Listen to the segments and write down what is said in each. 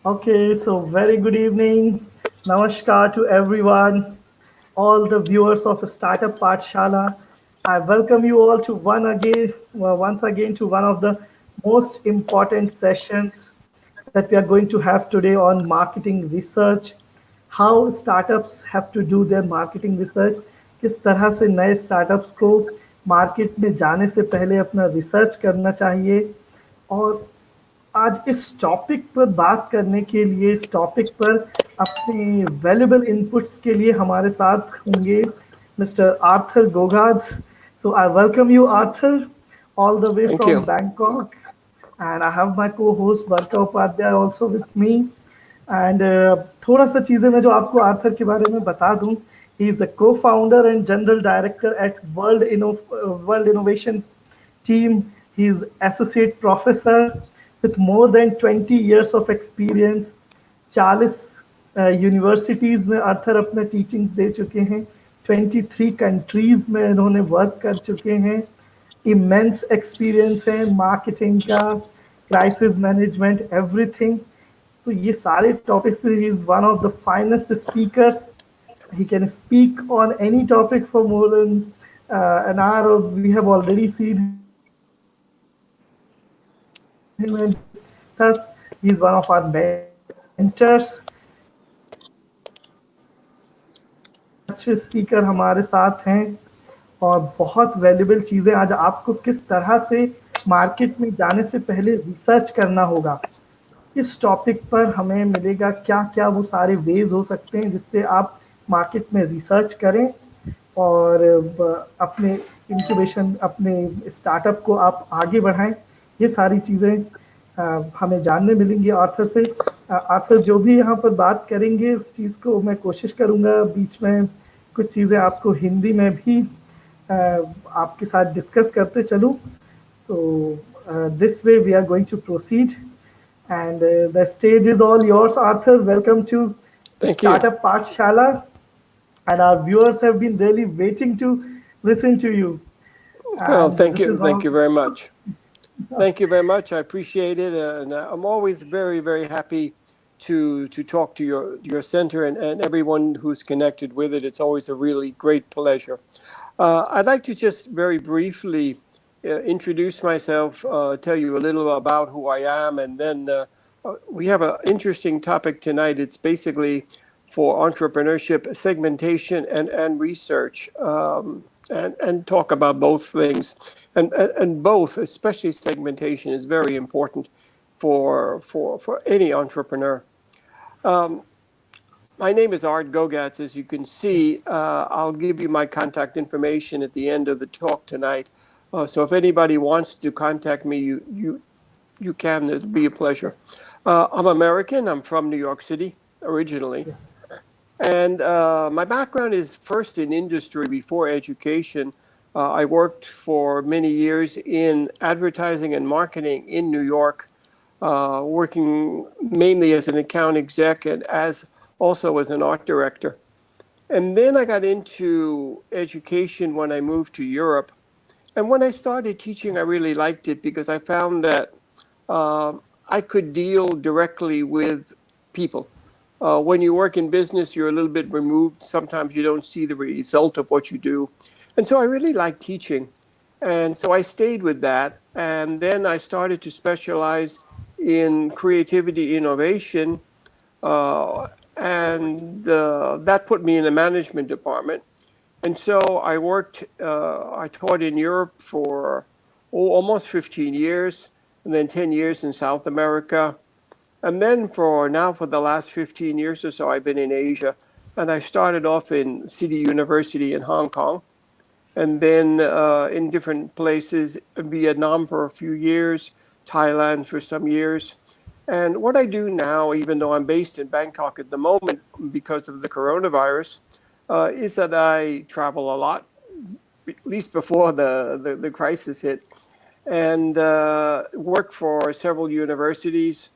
Okay, so very good evening. Namaskar to everyone, all the viewers of Startup Pathshala. I welcome you all to once again to one of the most important sessions that we are going to have today on marketing research. How startups have to do their marketing research, किस तरह से नए startups को market में जाने से पहले अपना रिसर्च करना चाहिए और आज इस टॉपिक पर बात करने के लिए इस टॉपिक पर अपने वैल्यूबल इनपुट्स के लिए हमारे साथ होंगे मिस्टर आर्थर गोगाज. So I welcome you, Arthur, all the way Thank from you. Bangkok, and I have my co-host Barka Upadhyay also with me. And थोड़ा सा चीज़ें मैं जो आपको आर्थर के बारे में बता दूं. He is the co-founder and general director at World Innovation Team. He is associate professor with more than 20 years of experience. 40 universities में आर्थर अपना टीचिंग दे चुके हैं. 23 कंट्रीज़ में इन्होंने वर्क कर चुके हैं. इमेंस एक्सपीरियंस है मार्केटिंग का, क्राइसिस मैनेजमेंट, एवरीथिंग. तो ये सारे टॉपिक्स पे he is one of the finest speakers. He can speak on any topic for more than an hour. We have already seen him in thus he is one of our mentors. अच्छे speaker हमारे साथ हैं और बहुत valuable चीज़ें आज आपको किस तरह से मार्केट में जाने से पहले रिसर्च करना होगा, इस टॉपिक पर हमें मिलेगा. क्या क्या वो सारे वेज हो सकते हैं जिससे आप मार्केट में रिसर्च करें और अपने इंक्यूबेशन, अपने स्टार्टअप को आप आगे बढ़ाएं. ये सारी चीज़ें हमें जानने मिलेंगी आर्थर से. आर्थर जो भी यहाँ पर बात करेंगे उस चीज़ को मैं कोशिश करूँगा बीच में कुछ चीज़ें आपको हिंदी में भी आपके साथ डिस्कस करते चलूँ. So this way we are going to proceed, and the stage is all yours, Arthur. Welcome to Thank you. Startup Pathshala, and our viewers have been really waiting to listen to you. Well, And thank this you. is one Thank of you the very most. much. Thank you very much. I appreciate it. And I'm always very, very happy to talk to your center and everyone who's connected with it. It's always a really great pleasure. I'd like to just very briefly introduce myself, tell you a little about who I am, and then we have an interesting topic tonight. It's basically for entrepreneurship, segmentation, and research, and talk about both things. And both, especially segmentation, is very important for any entrepreneur. Um, my name is Art Gogatz. As you can see, I'll give you my contact information at the end of the talk tonight. So if anybody wants to contact me, you can. It'll be a pleasure. I'm American. I'm from New York City originally. And my background is first in industry before education. I worked for many years in advertising and marketing in New York, working mainly as an account exec and also as an art director. And then I got into education when I moved to Europe. And when I started teaching, I really liked it because I found that I could deal directly with people. When you work in business, you're a little bit removed. Sometimes you don't see the result of what you do. And so I really liked teaching. And so I stayed with that. And then I started to specialize in creativity innovation. And that put me in the management department. And so I taught in Europe for almost 15 years, and then 10 years in South America. And then for the last 15 years or so, I've been in Asia. And I started off in City University in Hong Kong, and then in different places, Vietnam for a few years, Thailand for some years. And what I do now, even though I'm based in Bangkok at the moment because of the coronavirus, is that I travel a lot, at least before the crisis hit, and work for several universities,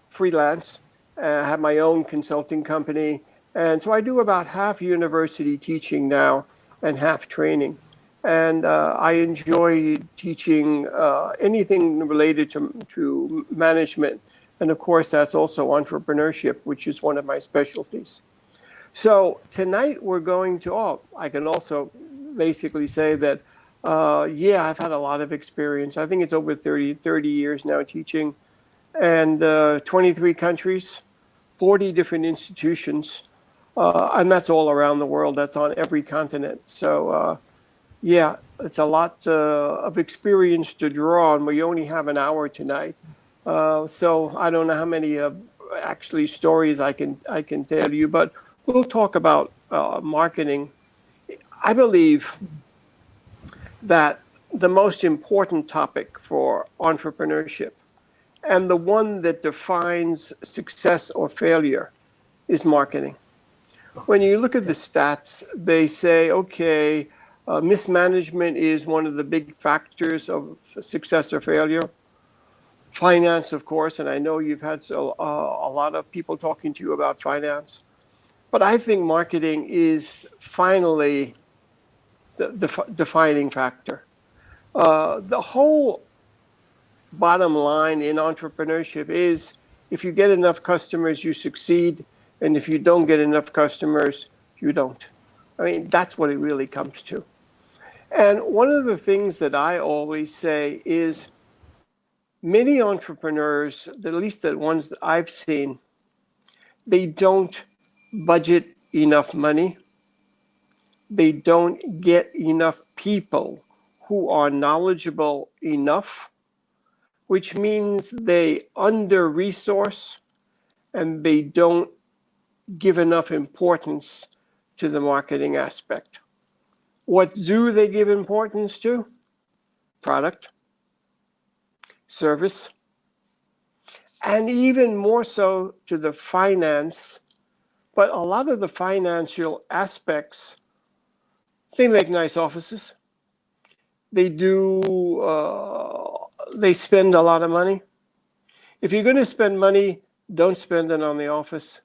freelance, have my own consulting company. And so I do about half university teaching now and half training. And I enjoy teaching anything related to management And of course, that's also entrepreneurship, which is one of my specialties. So tonight we're going to, I can also basically say that, yeah, I've had a lot of experience. I think it's over 30 years now teaching, and 23 countries, 40 different institutions, and that's all around the world. That's on every continent. So yeah, it's a lot of experience to draw on. We only have an hour tonight. So I don't know how many actually stories I can tell you, but we'll talk about marketing. I believe that the most important topic for entrepreneurship and the one that defines success or failure is marketing. When you look at the stats, they say, okay, mismanagement is one of the big factors of success or failure. Finance, of course, and I know you've had a lot of people talking to you about finance. But I think marketing is finally the defining factor. The whole bottom line in entrepreneurship is if you get enough customers, you succeed. And if you don't get enough customers, you don't. I mean, that's what it really comes to. And one of the things that I always say is many entrepreneurs, at least the ones that I've seen, they don't budget enough money. They don't get enough people who are knowledgeable enough, which means they under-resource and they don't give enough importance to the marketing aspect. What do they give importance to? Product, service, and even more so to the finance. But a lot of the financial aspects, they make nice offices. They spend a lot of money. If you're going to spend money, don't spend it on the office.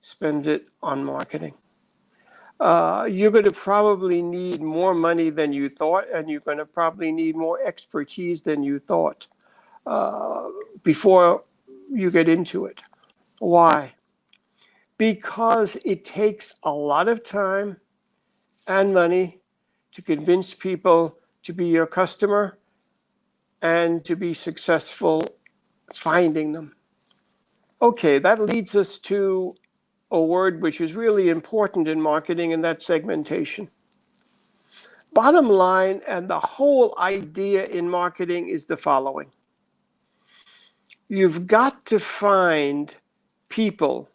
Spend it on marketing. You're going to probably need more money than you thought, and you're going to probably need more expertise than you thought before you get into it. Why? Because it takes a lot of time and money to convince people to be your customer and to be successful finding them. Okay, that leads us to a word which is really important in marketing, and that's segmentation. Bottom line, and the whole idea in marketing is the following. You've got to find people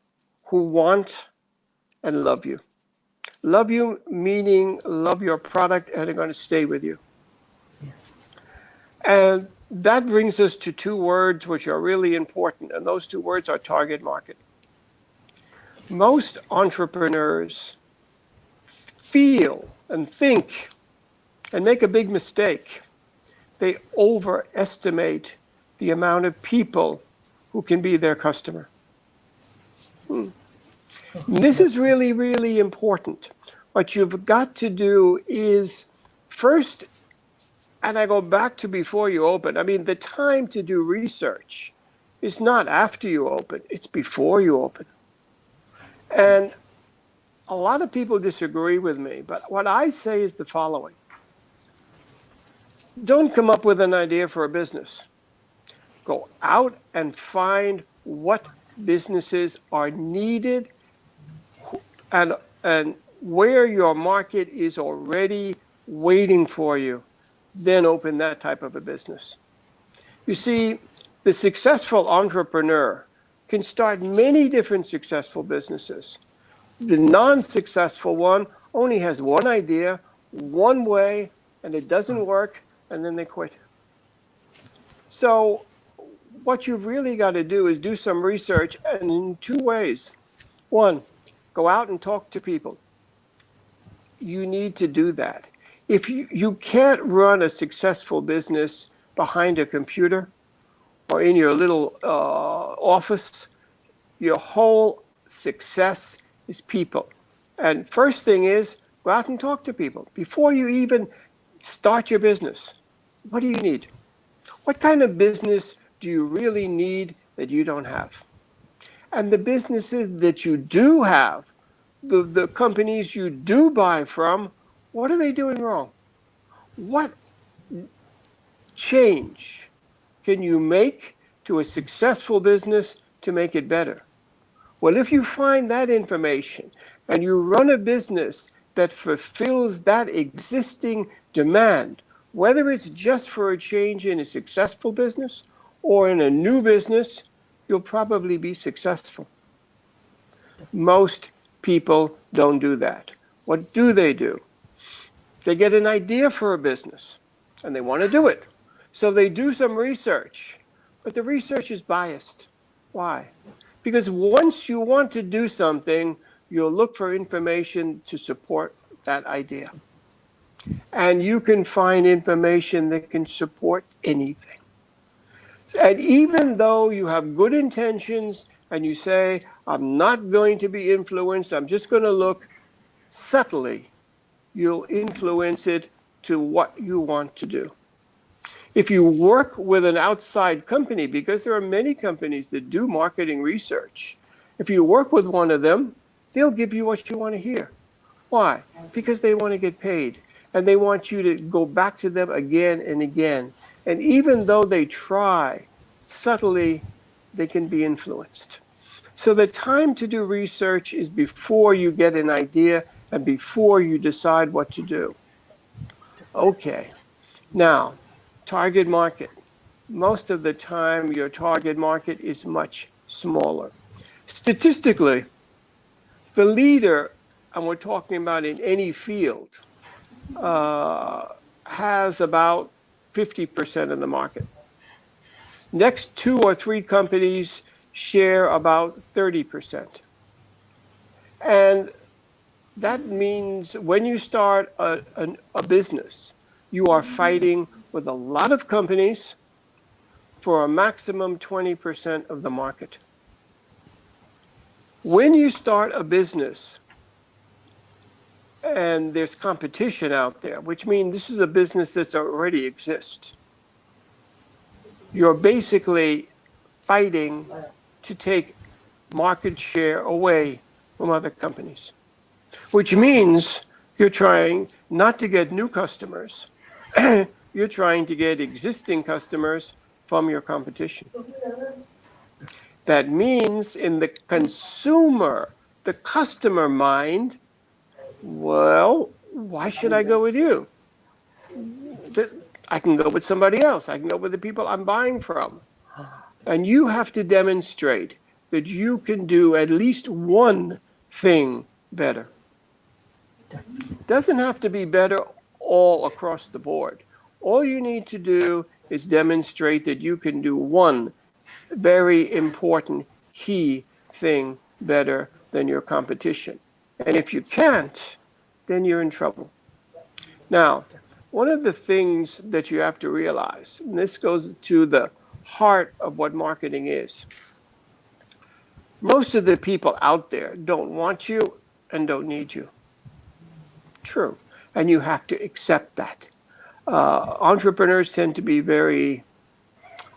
who want and love you. Love you meaning love your product and are going to stay with you. Yes. And that brings us to two words which are really important, and those two words are target market. Most entrepreneurs feel and think and make a big mistake. They overestimate the amount of people who can be their customer. This is really, really important. What you've got to do is first, and I go back to before you open, I mean, the time to do research is not after you open, it's before you open. And a lot of people disagree with me, but what I say is the following. Don't come up with an idea for a business. Go out and find what businesses are needed and where your market is already waiting for you. Then open that type of a business. You see, the successful entrepreneur can start many different successful businesses. The non-successful one only has one idea, one way, and it doesn't work, and then they quit. So what you've really got to do is do some research, and in two ways. One, go out and talk to people. You need to do that. If you can't run a successful business behind a computer or in your little office, your whole success is people. And first thing is, go out and talk to people. Before you even start your business, what do you need? What kind of business do you really need that you don't have? And the businesses that you do have, the companies you do buy from, what are they doing wrong? What change can you make to a successful business to make it better? Well, if you find that information and you run a business that fulfills that existing demand, whether it's just for a change in a successful business or in a new business, you'll probably be successful. Most people don't do that. What do? They get an idea for a business and they want to do it. So they do some research, but the research is biased. Why? Because once you want to do something, you'll look for information to support that idea. And you can find information that can support anything. And even though you have good intentions and you say, I'm not going to be influenced, I'm just going to look subtly, you'll influence it to what you want to do. If you work with an outside company, because there are many companies that do marketing research, if you work with one of them, they'll give you what you want to hear. Why? Because they want to get paid and they want you to go back to them again and again. And even though they try subtly, they can be influenced. So the time to do research is before you get an idea and before you decide what to do. Okay, now, target market. Most of the time, your target market is much smaller. Statistically, the leader, and we're talking about in any field, has about 50% of the market. Next 2 or 3 companies share about 30%. And that means when you start a business, you are fighting with a lot of companies for a maximum 20% of the market. When you start a business and there's competition out there, which means this is a business that's already exists, you're basically fighting to take market share away from other companies, which means you're trying not to get new customers. You're trying to get existing customers from your competition. That means in the consumer, the customer mind, well, why should I go with you? I can go with somebody else. I can go with the people I'm buying from. And you have to demonstrate that you can do at least one thing better. It doesn't have to be better all across the board. All you need to do is demonstrate that you can do one very important key thing better than your competition. And if you can't, then you're in trouble. Now, one of the things that you have to realize, and this goes to the heart of what marketing is, most of the people out there don't want you and don't need you. True. And you have to accept that. Entrepreneurs tend to be very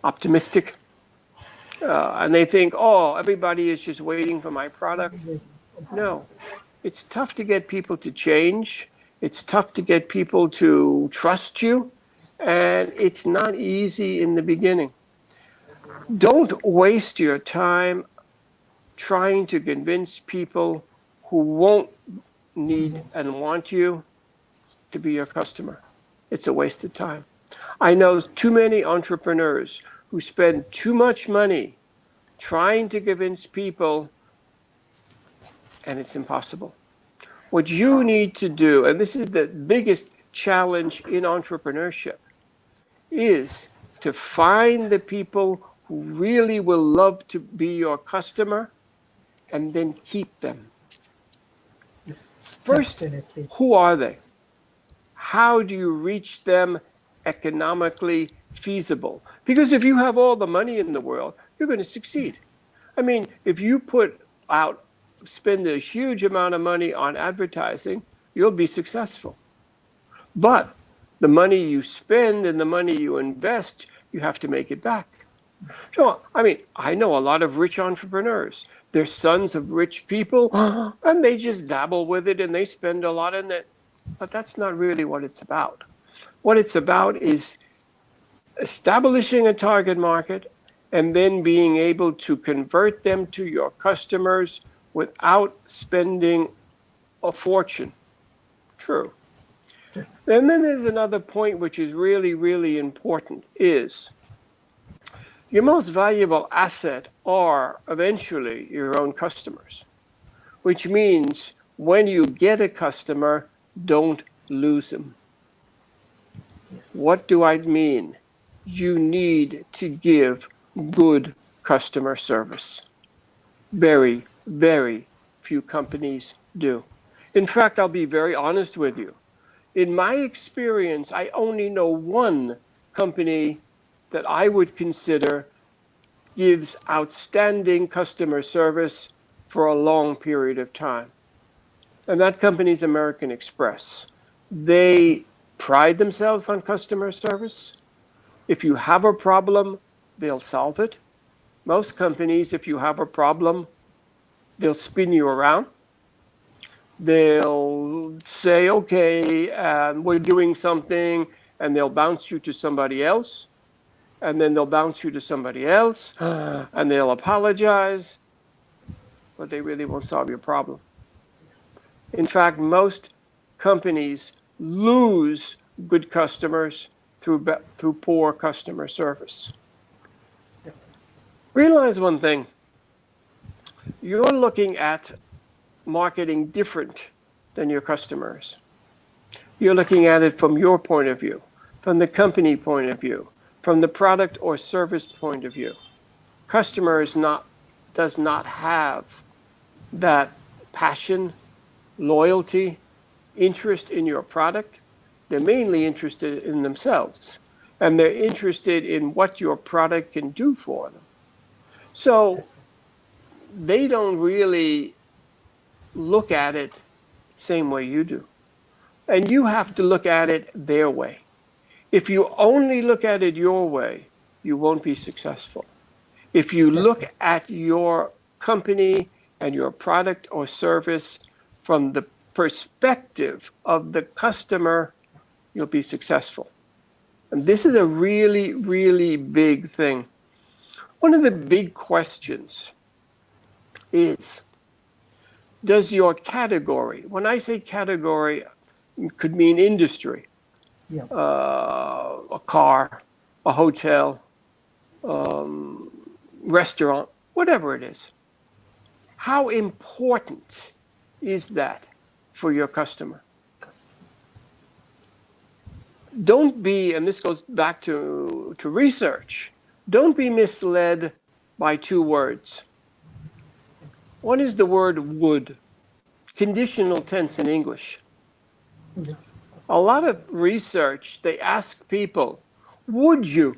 optimistic. And they think, oh, everybody is just waiting for my product. No. It's tough to get people to change. It's tough to get people to trust you. And it's not easy in the beginning. Don't waste your time trying to convince people who won't need and want you to be your customer. It's a waste of time. I know too many entrepreneurs who spend too much money trying to convince people, and it's impossible. What you need to do, and this is the biggest challenge in entrepreneurship, is to find the people who really will love to be your customer and then keep them. First, who are they? How do you reach them economically feasible? Because if you have all the money in the world, you're going to succeed. I mean, if you spend a huge amount of money on advertising, you'll be successful. But the money you spend and the money you invest, you have to make it back. So, I mean, I know a lot of rich entrepreneurs. They're sons of rich people, and they just dabble with it and they spend a lot in it. But that's not really what it's about. What it's about is establishing a target market and then being able to convert them to your customers without spending a fortune. True. And then there's another point which is really, really important is your most valuable asset are eventually your own customers, which means when you get a customer, don't lose them. What do I mean? You need to give good customer service. Very, very few companies do. In fact, I'll be very honest with you. In my experience, I only know one company that I would consider gives outstanding customer service for a long period of time. And that company is American Express. They pride themselves on customer service. If you have a problem, they'll solve it. Most companies, if you have a problem, they'll spin you around. They'll say, okay, we're doing something, and they'll bounce you to somebody else. And then they'll bounce you to somebody else, and they'll apologize, but they really won't solve your problem. In fact, most companies lose good customers through poor customer service. Realize one thing. You're looking at marketing different than your customers. You're looking at it from your point of view, from the company point of view, from the product or service point of view. Customer does not have that passion, loyalty, interest in your product. They're mainly interested in themselves, and they're interested in what your product can do for them. So they don't really look at it the same way you do. And you have to look at it their way. If you only look at it your way, you won't be successful. If you look at your company and your product or service from the perspective of the customer, you'll be successful. And this is a really, really big thing. One of the big questions is, does your category, when I say category, it could mean industry, a car, a hotel, restaurant, whatever it is. How important is that for your customer? Don't be, and this goes back to research, don't be misled by two words. One is the word would, conditional tense in English. A lot of research, they ask people, would you?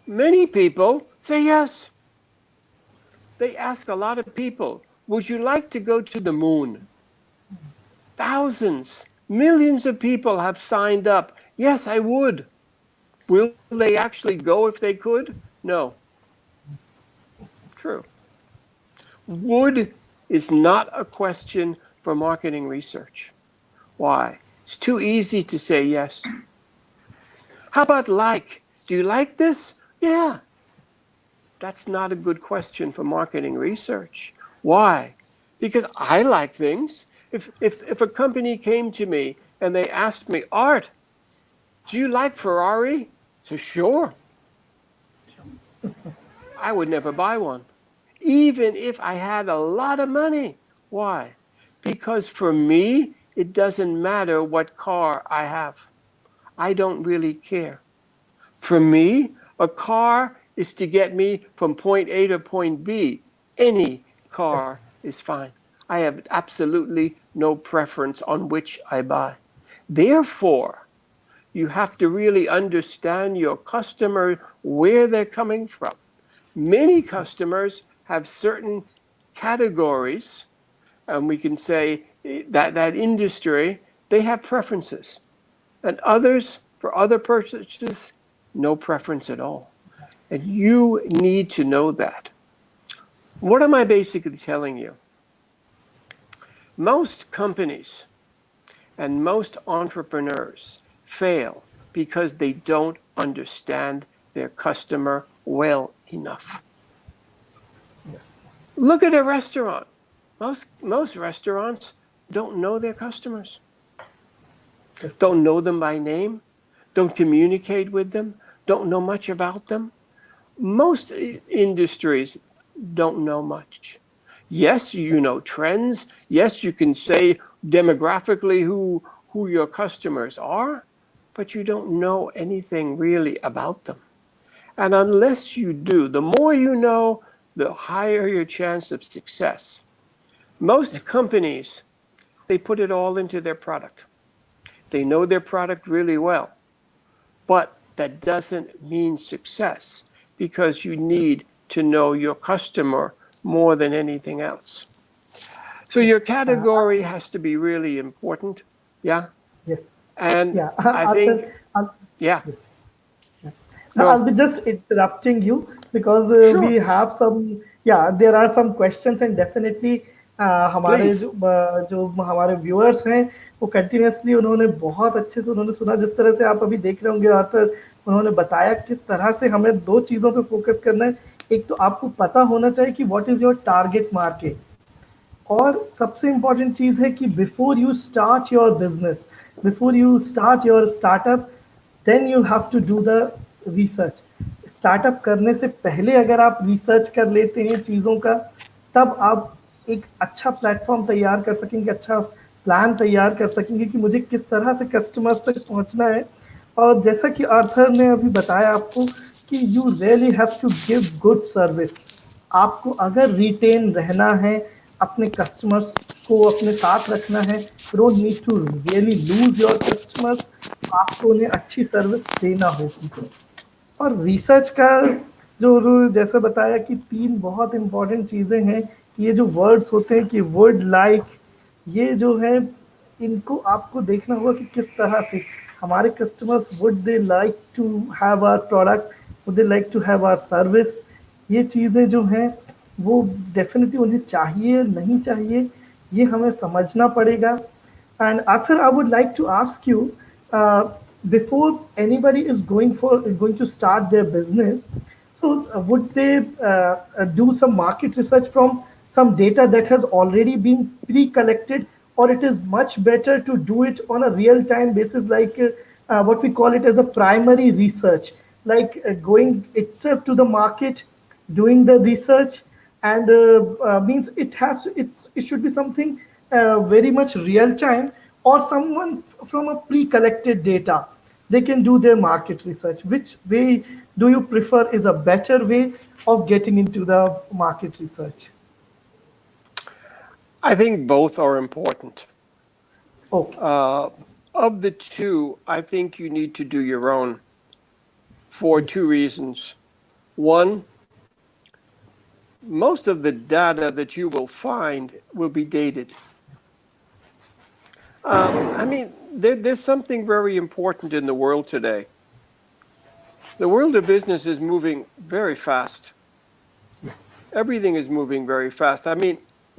Many people say yes. They ask a lot of people, would you like to go to the moon? Thousands, millions of people have signed up. Yes, I would. Will they actually go if they could? No. True. Would is not a question for marketing research. Why? It's too easy to say yes. How about like? Do you like this? Yeah. That's not a good question for marketing research. Why? Because I like things. If a company came to me and they asked me, Art, do you like Ferrari? I said, sure. I would never buy one, even if I had a lot of money. Why? Because for me, it doesn't matter what car I have. I don't really care. For me, a car is to get me from point A to point B. Any car is fine. I have absolutely no preference on which I buy. Therefore, you have to really understand your customer, where they're coming from. Many customers have certain categories, and we can say that industry, they have preferences. And others, for other purchases, no preference at all. And you need to know that. What am I basically telling you? Most companies and most entrepreneurs fail because they don't understand their customer well enough. Yes. Look at a restaurant. Most restaurants don't know their customers, Yes. don't know them by name, don't communicate with them, don't know much about them. Most industries don't know much. Yes, you know trends. Yes, you can say demographically who your customers are, but you don't know anything really about them. And unless you do, the more you know, the higher your chance of success. Most companies, they put it all into their product. They know their product really well, but that doesn't mean success because you need to know your customer more than anything else. So Yes. your category has to be really important. Yeah. Yes. And Yeah. I think, Arthur, yeah, yes. Yeah. Now I'll go. be just interrupting you because we Sure, have some, yeah, there are some questions and definitely हमारे please. जो हमारे viewers हैं वो continuously उन्होंने बहुत अच्छे से उन्होंने सुना जिस तरह से आप अभी देख रहे होंगे आर्थर उन्होंने बताया किस तरह से हमें दो चीज़ों पे फोकस करना है एक तो आपको पता होना चाहिए कि what is your target market और सबसे इम्पॉर्टेंट चीज़ है कि before you start your business before you start your startup then you have to do the research startup करने से पहले अगर आप रिसर्च कर लेते हैं चीज़ों का तब आप एक अच्छा प्लेटफॉर्म तैयार कर सकेंगे अच्छा प्लान तैयार कर सकेंगे कि मुझे किस तरह से कस्टमर्स तक पहुंचना है और जैसा कि आर्थर ने अभी बताया आपको कि you really have to give good service आपको अगर रिटेन रहना है अपने कस्टमर्स को अपने साथ रखना है you don't need to really lose your customers आपको उन्हें अच्छी सर्विस देना होगी और रिसर्च का जो जैसे बताया कि तीन बहुत इंपॉर्टेंट चीज़ें हैं कि ये जो वर्ड्स होते हैं कि वुड लाइक ये जो है इनको आपको देखना होगा कि किस तरह से हमारे customers would they like to have our product would they like to have our service ये चीज़ें जो हैं वो डेफिनेटली उन्हें चाहिए नहीं चाहिए ये हमें समझना पड़ेगा and Arthur, I would like to ask you, before anybody is going to start their business, so would they do some market research from some data that has already been pre-collected, or it is much better to do it on a real-time basis, like what we call it as a primary research, like going itself to the market, doing the research, and means it should be something very much real time or someone from a pre-collected data they can do their market research which way do you prefer is a better way of getting into the market research I think both are important. okay Uh, of the two, I think you need to do your own for yes two reasons. One, most of the data that you will find will be dated. I mean, there's something very important in the world today. The world of business is moving very fast. Everything is moving very fast. I mean,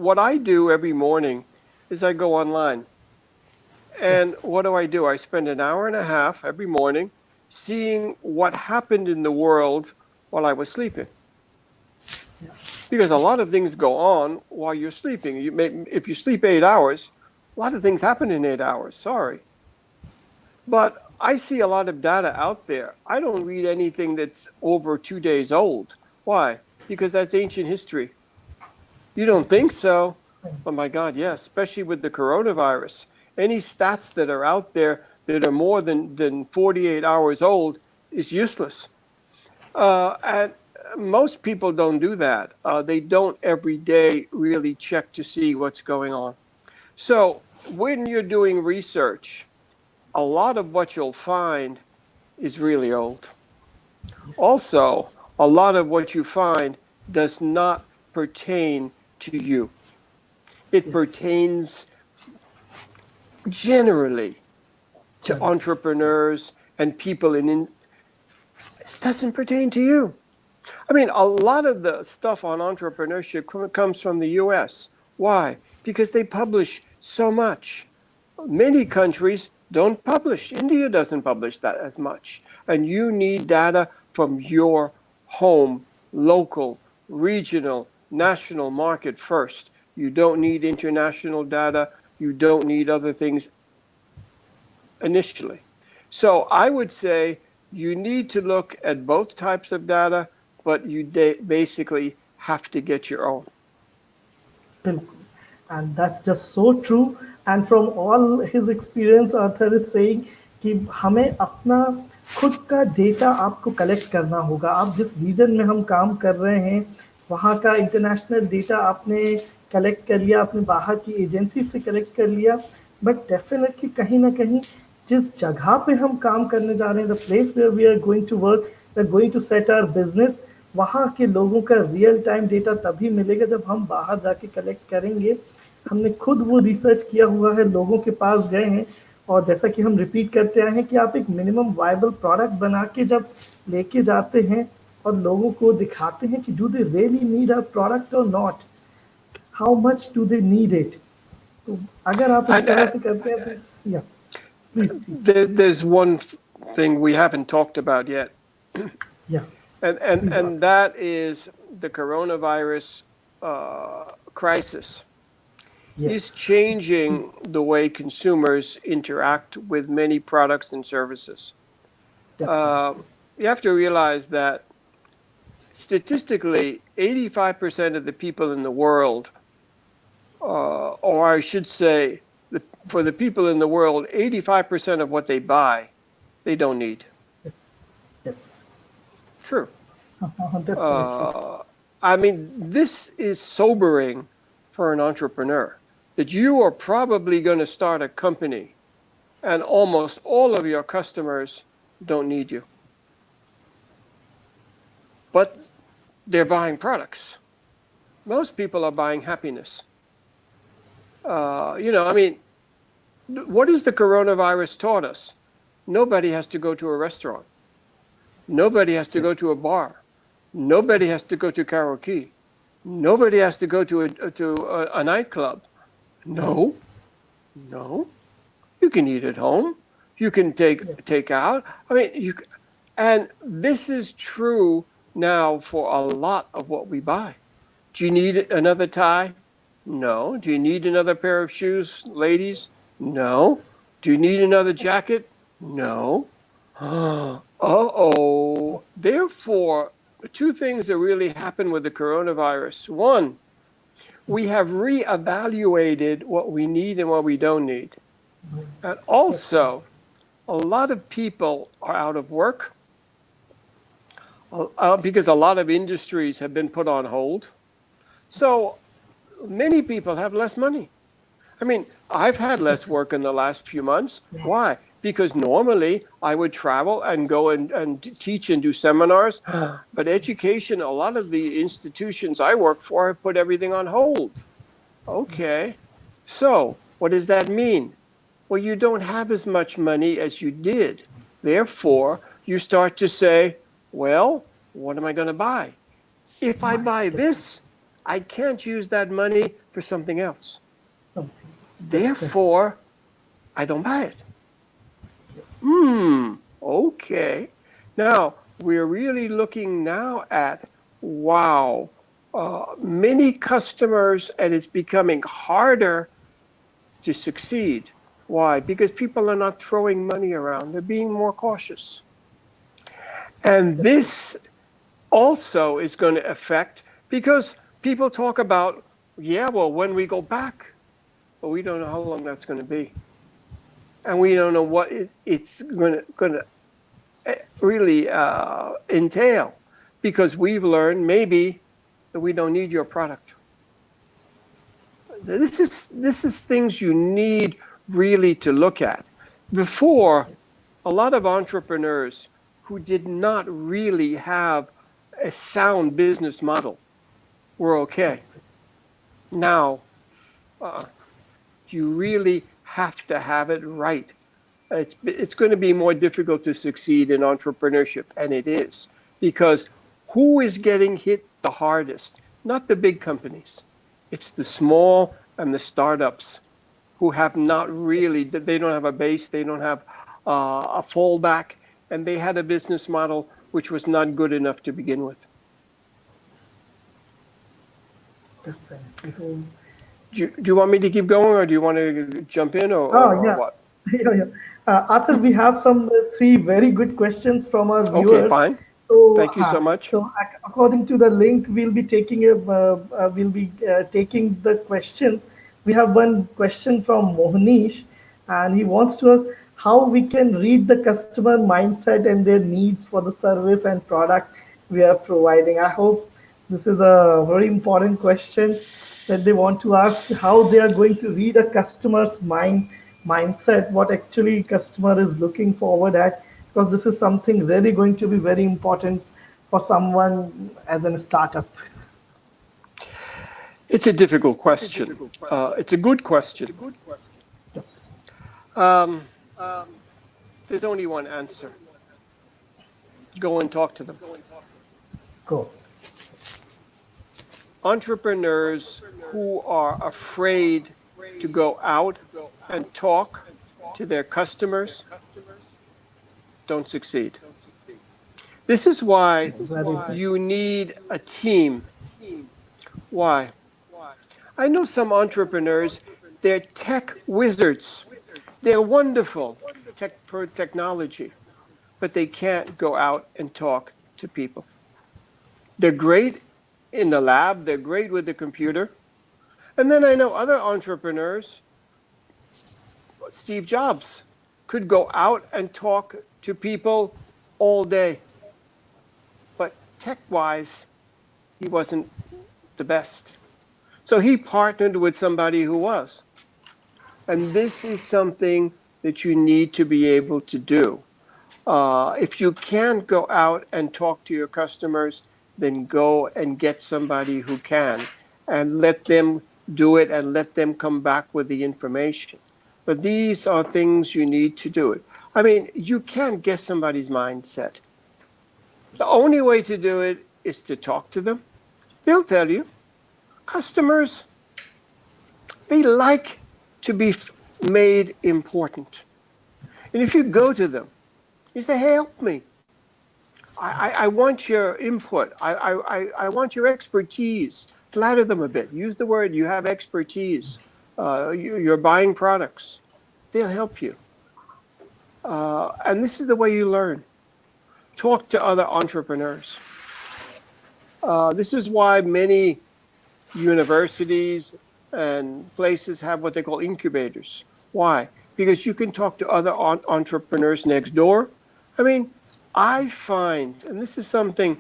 what I do every morning is I go online. yes And what do? I spend an hour and a half every morning seeing what happened in the world while I was sleeping. yeah Because a lot of things go on while you're sleeping. If you sleep 8 hours, a lot of things happen in 8 hours. Sorry. But I see a lot of data out there. I don't read anything that's over 2 days old. Why? Because that's ancient history. You don't think so? Oh my God, yes, especially with the coronavirus. Any stats that are out there that are more than 48 hours old is useless. And most people don't do that. They don't every day really check to see what's going on. So when you're doing research, a lot of what you'll find is really old. yes Also, a lot of what you find does not pertain to you. It yes pertains generally to correct entrepreneurs and people it doesn't pertain to you. I mean, a lot of the stuff on entrepreneurship comes from the US. Why? Because they publish so much. Many countries don't publish. India doesn't publish that as much. And you need data from your home, local, regional, national market first. You don't need international data. You don't need other things initially. So I would say you need to look at both types of data, but you basically have to get your own. बिल्कुल. And that's just so true. And from all his experience, Arthur is saying कि हमें अपना खुद का data आपको collect करना होगा. आप जिस रीजन में हम काम कर रहे हैं, वहाँ का इंटरनेशनल डेटा आपने कलेक्ट कर लिया, आपने बाहर की एजेंसी से कलेक्ट कर लिया, बट डेफिनेटली कहीं ना कहीं जिस जगह पे हम काम करने जा रहे हैं, the place where we are going to work, we are going to set our business, वहाँ के लोगों का रियल टाइम डेटा तभी मिलेगा जब हम बाहर जाके कलेक्ट करेंगे. हमने खुद वो रिसर्च किया हुआ है, लोगों के पास गए हैं, और जैसा कि हम रिपीट करते आए हैं कि आप एक मिनिमम वायबल प्रोडक्ट बना के जब लेके जाते हैं और लोगों को दिखाते हैं कि do they really need a product और not, how much do they need it. तो अगर आप इस And तरह से करते हैं तो या please there's one thing we haven't talked about yet, या and that is the coronavirus crisis is yes changing the way consumers interact with many products and services. Definitely You have to realize that statistically, 85% of the people in the world, or I should say, for the people in the world, 85% of what they buy, they don't need. Yes True. Definitely I mean, this is sobering for an entrepreneur, that you are probably going to start a company and almost all of your customers don't need you. But they're buying products. Most people are buying happiness. I mean, what has the coronavirus taught us? Nobody has to go to a restaurant. Nobody has to go to a bar. Nobody has to go to karaoke. Nobody has to go to a nightclub. No. You can eat at home. You can take out. I mean, and this is true now for a lot of what we buy. Do you need another tie? No. Do you need another pair of shoes, ladies? No. Do you need another jacket? No. Uh-oh. Therefore, two things that really happened with the coronavirus. One, we have reevaluated what we need and what we don't need. And also, a lot of people are out of work because a lot of industries have been put on hold. So many people have less money. I mean, I've had less work in the last few months. Why? Because normally I would travel and go and teach and do seminars. But education, a lot of the institutions I work for have put everything on hold. Okay. So what does that mean? Well, you don't have as much money as you did. Therefore, you start to say, well, what am I going to buy? If I buy this, I can't use that money for something else. Therefore, I don't buy it. Okay. Now, we're really looking now at, wow, many customers, and it's becoming harder to succeed. Why? Because people are not throwing money around. They're being more cautious. And this also is going to affect, because people talk about, when we go back, but we don't know how long that's going to be. And we don't know what it's going to really entail, because we've learned maybe that we don't need your product. This is things you need really to look at. Before, a lot of entrepreneurs who did not really have a sound business model were okay. Now, you really have to have it right. It's going to be more difficult to succeed in entrepreneurship, and it is, because Who is getting hit the hardest? Not the big companies. It's the small and the startups who have not really, they don't have a base, they don't have a fallback, and they had a business model which was not good enough to begin with. Definitely. So, Do you want me to keep going, or do you want to jump in, oh, or yeah. what? Yeah, yeah. Arthur, we have some three very good questions from our Okay, viewers. fine. So, Thank you so much. according to the link, we'll be taking the questions. We have one question from Mohnish, and he wants to ask how we can read the customer mindset and their needs for the service and product we are providing. I hope this is a very important question that they want to ask how they are going to read a customer's mindset, what actually customer is looking forward at, because this is something really going to be very important for someone as a startup. It's a difficult question. It's a good question. Um, there's only one answer. Go and talk to them. Cool. Entrepreneurs who are afraid to go out and talk to their customers don't succeed. This is why you need a team. Why? I know some entrepreneurs, they're tech wizards. They're wonderful for technology, but they can't go out and talk to people. They're great in the lab, they're great with the computer. And then I know other entrepreneurs, Steve Jobs, could go out and talk to people all day. But tech-wise, he wasn't the best. So he partnered with somebody who was. And this is something that you need to be able to do. If you can't go out and talk to your customers, then go and get somebody who can and let them do it and let them come back with the information. But these are things you need to do it. I mean, you can't guess somebody's mindset. The only way to do it is to talk to them. They'll tell you. Customers, they like to be made important. And if you go to them, you say, hey, help me. I want your input. I want your expertise. Flatter them a bit. Use the word, you have expertise. You're buying products. They'll help you. And this is the way you learn. Talk to other entrepreneurs. This is why many universities and places have what they call incubators. Why? Because you can talk to other entrepreneurs next door. I mean, I find, and this is something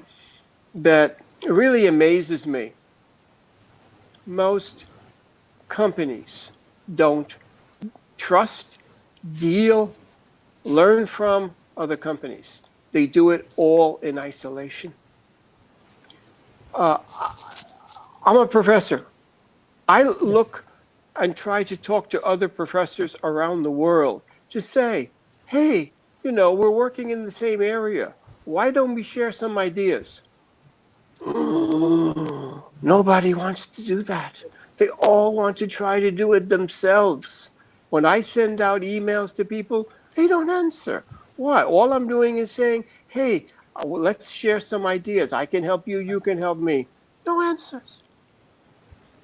that really amazes me, most companies don't trust, deal, learn from other companies. They do it all in isolation. I'm a professor. I look and try to talk to other professors around the world to say, hey, we're working in the same area. Why don't we share some ideas? Nobody wants to do that. They all want to try to do it themselves. When I send out emails to people, they don't answer. Why? All I'm doing is saying, hey, let's share some ideas. I can help you, you can help me. No answers.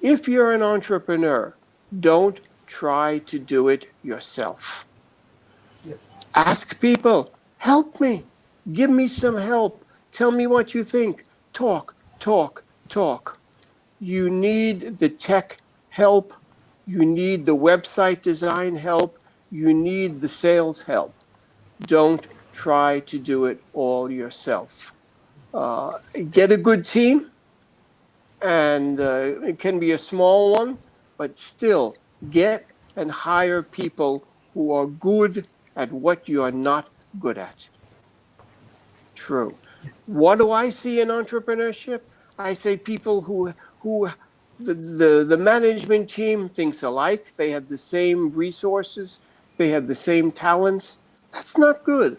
If you're an entrepreneur, don't try to do it yourself. Yes. Ask people, help me, give me some help, tell me what you think. Talk, talk, talk. You need the tech help, you need the website design help, you need the sales help. Don't try to do it all yourself. Get a good team, and it can be a small one, but still get and hire people who are good at what you are not good at. True. What do I see in entrepreneurship? I say people who the management team thinks alike. They have the same resources. They have the same talents. That's not good.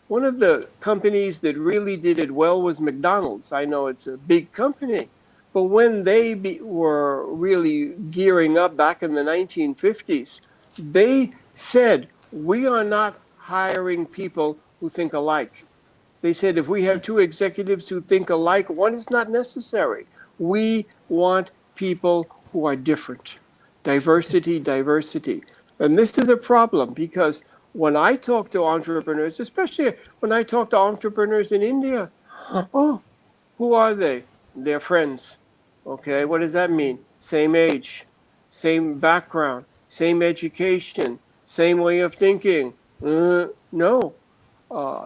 One of the companies that really did it well was McDonald's. I know it's a big company, but when they were really gearing up back in the 1950s, they said, we are not hiring people who think alike. They said, if we have two executives who think alike, one is not necessary. We want people who are different. Diversity, diversity. And this is a problem because when I talk to entrepreneurs, especially when I talk to entrepreneurs in India, oh, who are they? They're friends. Okay, what does that mean? Same age, same background, same education, same way of thinking. No,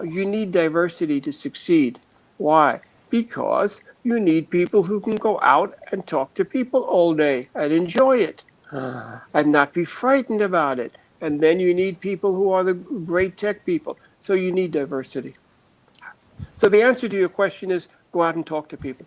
you need diversity to succeed. Why? Because you need people who can go out and talk to people all day and enjoy it and not be frightened about it. And then you need people who are the great tech people. So you need diversity. So the answer to your question is go out and talk to people.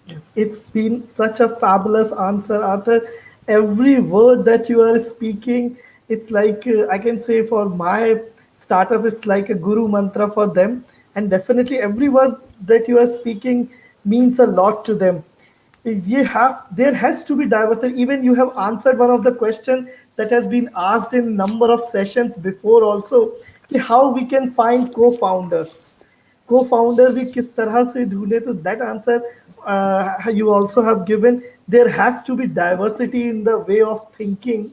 Yes, it's been such a fabulous answer, Arthur. Every word that you are speaking, it's like I can say for my startup, it's like a guru mantra for them. And definitely, every word that you are speaking means a lot to them. You have there has to be diversity. Even you have answered one of the question that has been asked in number of sessions before also, कि how we can find co-founders. Co-founder भी किस तरह से ढूंढे, तो that answer you also have given. There has to be diversity in the way of thinking.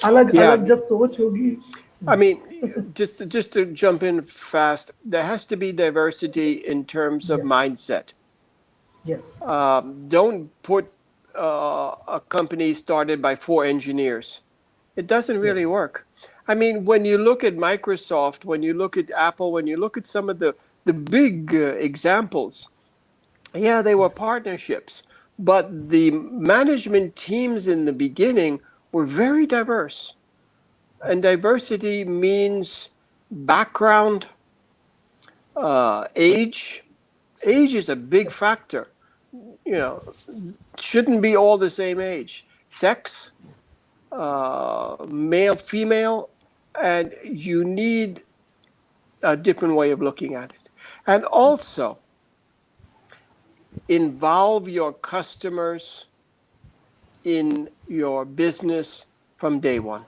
अलग Yeah, अलग जब सोच होगी. I mean, just to jump in fast, there has to be diversity in terms of Yes, mindset. yes, Don't put a company started by 4 engineers. It doesn't really yes, work. I mean, when you look at Microsoft, when you look at Apple, when you look at some of the big examples, yeah, they were partnerships, but the management teams in the beginning were very diverse. And diversity means background, age. Age is a big factor. You know, shouldn't be all the same age. Sex, male, female, and you need a different way of looking at it. And also involve your customers in your business from day one.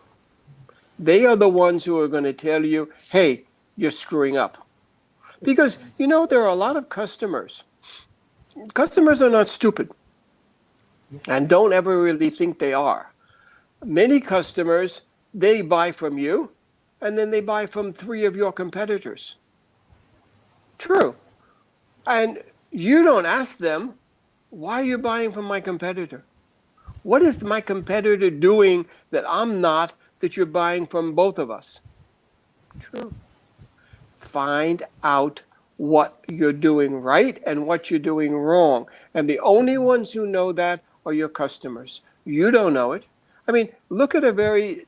They are the ones who are going to tell you, hey, you're screwing up. Because, you know, there are a lot of customers. Customers are not stupid and don't ever really think they are. Many customers, they buy from you and then they buy from 3 of your competitors. True. And you don't ask them, why are you buying from my competitor? What is my competitor doing that I'm not, that you're buying from both of us? True. Find out what you're doing right and what you're doing wrong. And the only ones who know that are your customers. You don't know it. I mean, look at a very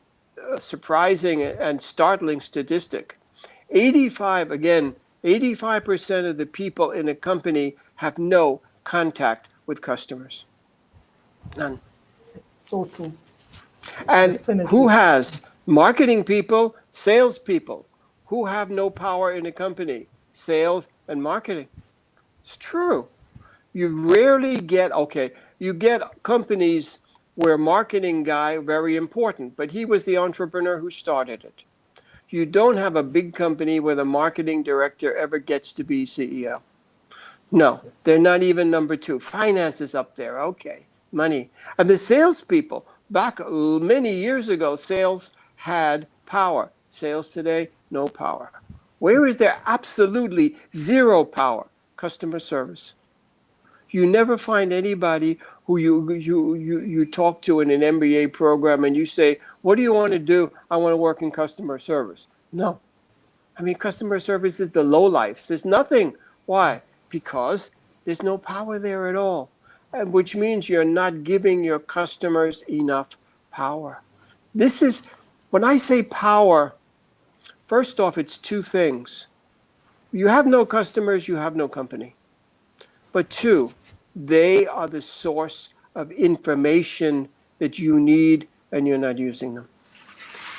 surprising and startling statistic. 85% of the people in a company have no contact with customers. None. so true. And who Definitely. has marketing people, salespeople, who have no power in a company? Sales and marketing. It's true. You rarely get, okay, you get companies where marketing guy, very important, but he was the entrepreneur who started it. You don't have a big company where the marketing director ever gets to be CEO. No, they're not even number 2. Finance is up there. Okay, money. And the salespeople, back many years ago, sales had power. Sales today, no power. Where is there absolutely zero power? Customer service. You never find anybody who you talk to in an MBA program and you say, what do you want to do? I want to work in customer service. No. I mean, customer service is the low life. There's nothing. Why? Because there's no power there at all, and which means you're not giving your customers enough power. This is, when I say power, first off, it's 2 things. You have no customers, you have no company. But 2, they are the source of information that you need and you're not using them.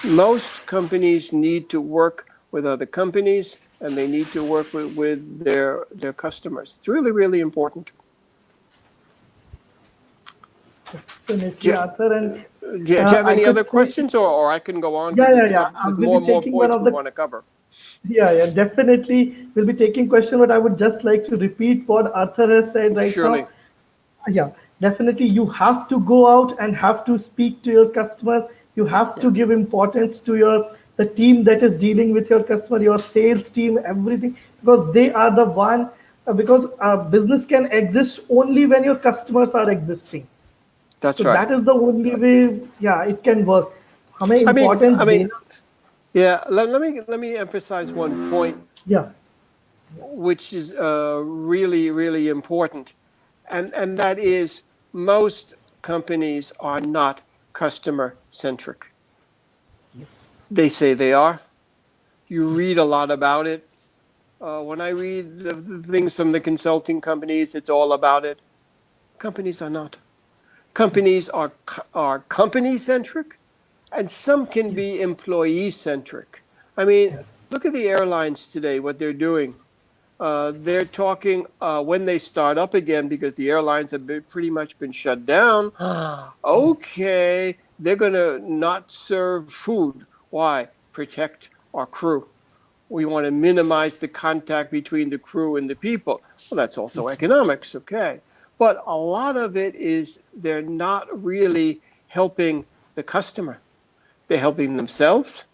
Most companies need to work with other companies and they need to work with their customers. It's really, really important. Do Definitely, you, Arthur. And do you have I any could other say, questions, or I can go on yeah, because yeah, it's yeah. got I there's will be more and more taking one points of we the, want to cover. yeah, yeah, definitely. We'll be taking question, but I would just like to repeat what Arthur has said right Surely, now. Yeah, definitely. You have to go out and have to speak to your customer. You have yeah, to give importance to the team that is dealing with your customer, your sales team, everything, because they are the one. Because business can exist only when your customers are existing. that's So right. that is the only way. Yeah, it can work. हमें I mean, importance I mean, देना. yeah. Let me emphasize one point, Yeah. which is really, really important, and that is most companies are not customer centric. Yes. They say they are. You read a lot about it. When I read the things from the consulting companies, it's all about it. Companies are not. Companies are company centric, and some can Yes. be employee centric. I mean, look at the airlines today, what they're doing. They're talking when they start up again because the airlines have pretty much been shut down. Okay, they're going to not serve food. Why? Protect our crew. We want to minimize the contact between the crew and the people. Well, that's also economics, okay. But a lot of it is they're not really helping the customer. They're helping themselves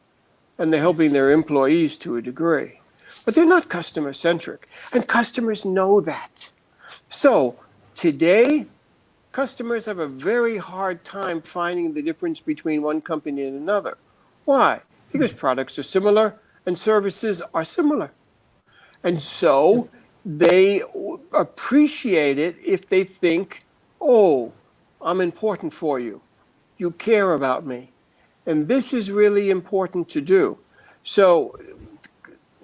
and they're helping Yes. their employees to a degree. But they're not customer centric. And customers know that. So today, customers have a very hard time finding the difference between one company and another. Why? Because products are similar and services are similar. And so they appreciate it if they think, oh, I'm important for you. You care about me. And this is really important to do. So,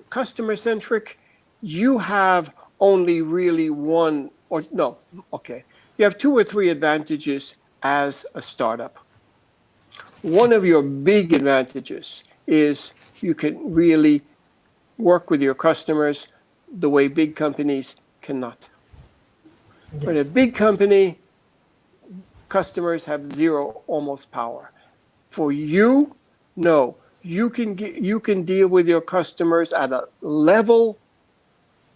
customer centric, you have only really one, or no, okay. You have two or three advantages as a startup. One of your big advantages is you can really work with your customers the way big companies cannot. When a Yes. big company, customers have zero almost power. For you, no, you can deal with your customers at a level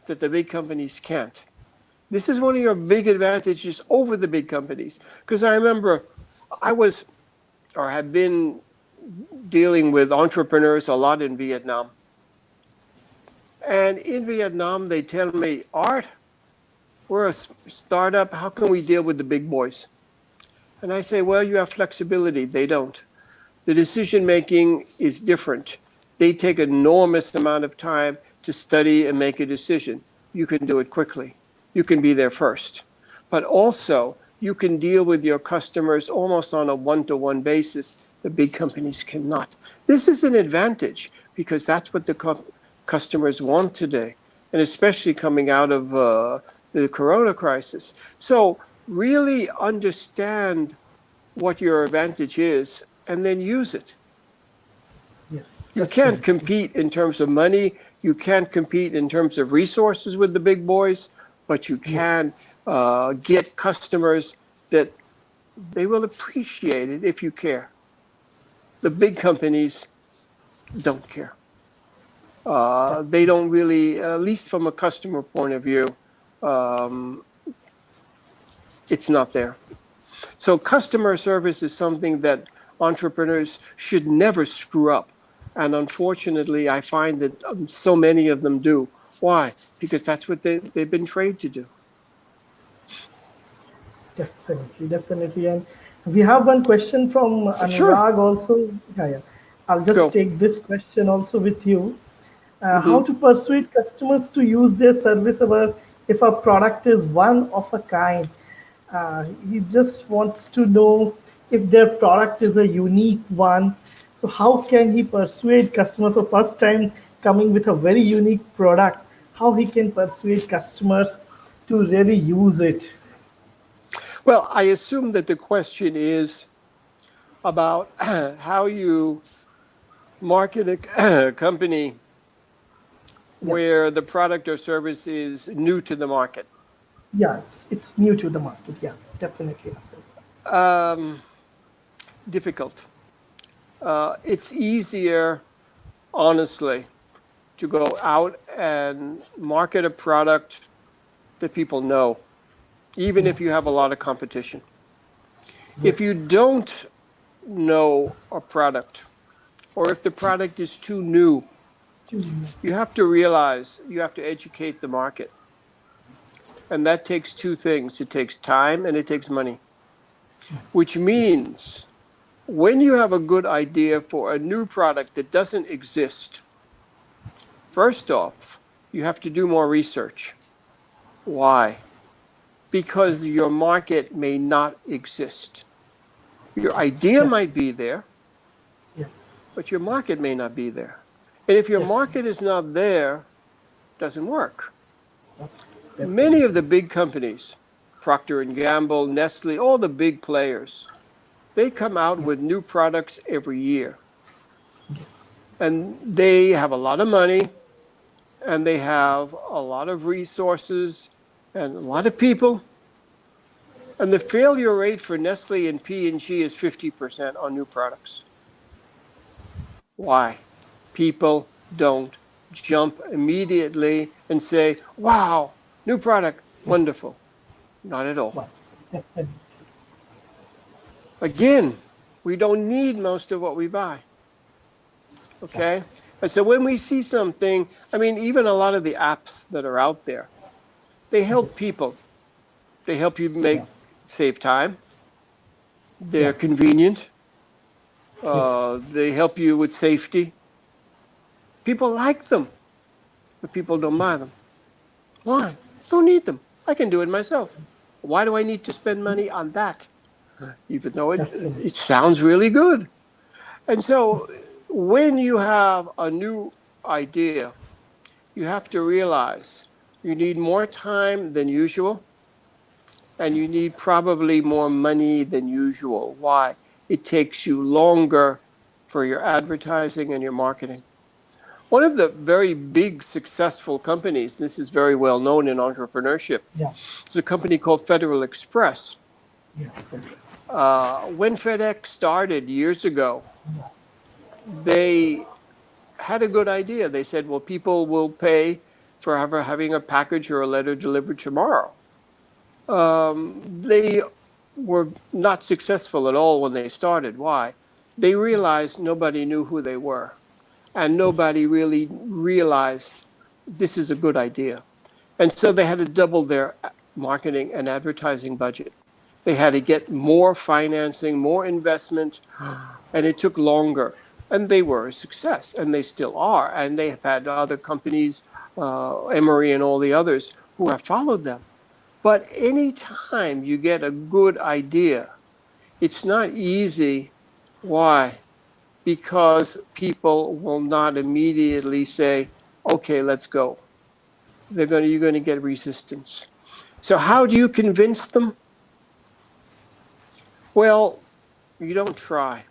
that the big companies can't. This is one of your big advantages over the big companies. Because I remember I was or had been dealing with entrepreneurs a lot in Vietnam. And in Vietnam, they tell me, Art, we're a startup. How can we deal with the big boys? And I say, well, you have flexibility. They don't. The decision making is different. They take an enormous amount of time to study and make a decision. You can do it quickly. You can be there first. But also, you can deal with your customers almost on a one-to-one basis. The big companies cannot. This is an advantage because that's what the customers want today, and especially coming out of the corona crisis. So really understand what your advantage is and then use it. Yes. You can't Definitely. compete in terms of money. You can't compete in terms of resources with the big boys, but you Yes. can get customers that they will appreciate it if you care. The big companies don't care. They don't really, at least from a customer point of view, um, it's not there. So customer service is something that entrepreneurs should never screw up. And unfortunately, I find that so many of them do. Why? Because that's what they've been trained to do. Definitely, definitely. And we have one question from Sure. Anurag also. Yeah, yeah. I'll just Go. take this question also with you. How Hmm. to persuade customers to use their service if a product is one of a kind? He just wants to know if their product is a unique one. So how can he persuade customers? So first time coming with a very unique product, how he can persuade customers to really use it? Well, I assume that the question is about how you market a company Yeah. where the product or service is new to the market. Yes, it's new to the market. Yeah, definitely. Um, Difficult. It's easier, honestly, to go out and market a product that people know, even Yeah. if you have a lot of competition. If Yes. you don't know a product, or if the Yes. product is too new, To- you have to realize you have to educate the market. And that takes two things. It takes time and it takes money, which Yes. means when you have a good idea for a new product that doesn't exist, first off, you have to do more research. Why? Because Yes. your market may not exist. Your Yes. idea might be there, Yeah. but your market may not be there. And if your Definitely. market is not there, it doesn't work. That's Many of definitely. the big companies, Procter and Gamble, Nestle, all the big players, they come out Yes. with new products every year. Yes. And they have a lot of money and they have a lot of resources and a lot of people. And the failure rate for Nestle and P&G is 50% on new products. Why? People don't jump immediately and say, wow, new product, wonderful. Not at all. Wow. Definitely. Again, we don't need most of what we buy. Wow. Okay? And so when we see something, I mean, even a lot of the apps that are out there, they help Yes. people. They help you Yeah. save time. Yeah. They're convenient. Yes. They help you with safety. People like them, but people don't buy Yes. them. Why? Don't need them. I can do it myself. Why do I need to spend money on that? Even though Definitely. it sounds really good. And so when you have a new idea, you have to realize you need more time than usual, and you need probably more money than usual. Why? It takes you longer for your advertising and your marketing. One of the very big successful companies, this is very well known in entrepreneurship, Yeah. is a company called Federal Express. Yeah. When FedEx started years ago, they had a good idea. They said, well, people will pay for having a package or a letter delivered tomorrow. They were not successful at all when they started. Why? They realized nobody knew who they were, and nobody Yes. really realized this is a good idea. And so they had to double their marketing and advertising budget. They had to get more financing, more investment, and it took longer. And they were a success, and they still are. And they have had other companies, Emory and all the others, who have followed them. But anytime you get a good idea, it's not easy. Why? Because people will not immediately say, okay, let's go. You're going to get resistance. So how do you convince them? Well, you don't try.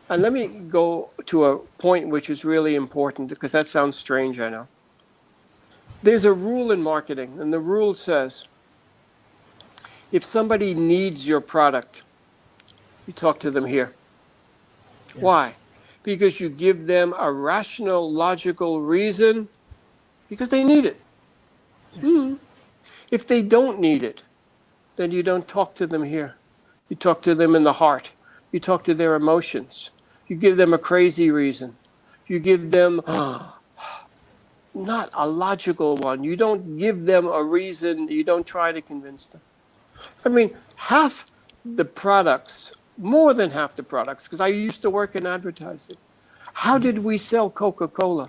And let me go to a point which is really important because that sounds strange, I know. There's a rule in marketing, and the rule says if somebody needs your product, you talk to them here. Yeah. Why? Because you give them a rational, logical reason because they need it. Yes. Hmm. If they don't need it, then you don't talk to them here. You talk to them in the heart. You talk to their emotions. You give them a crazy reason. You give them not a logical one. You don't give them a reason. You don't try to convince them. I mean, half the products, more than half the products, because I used to work in advertising. How did Yes. we sell Coca-Cola?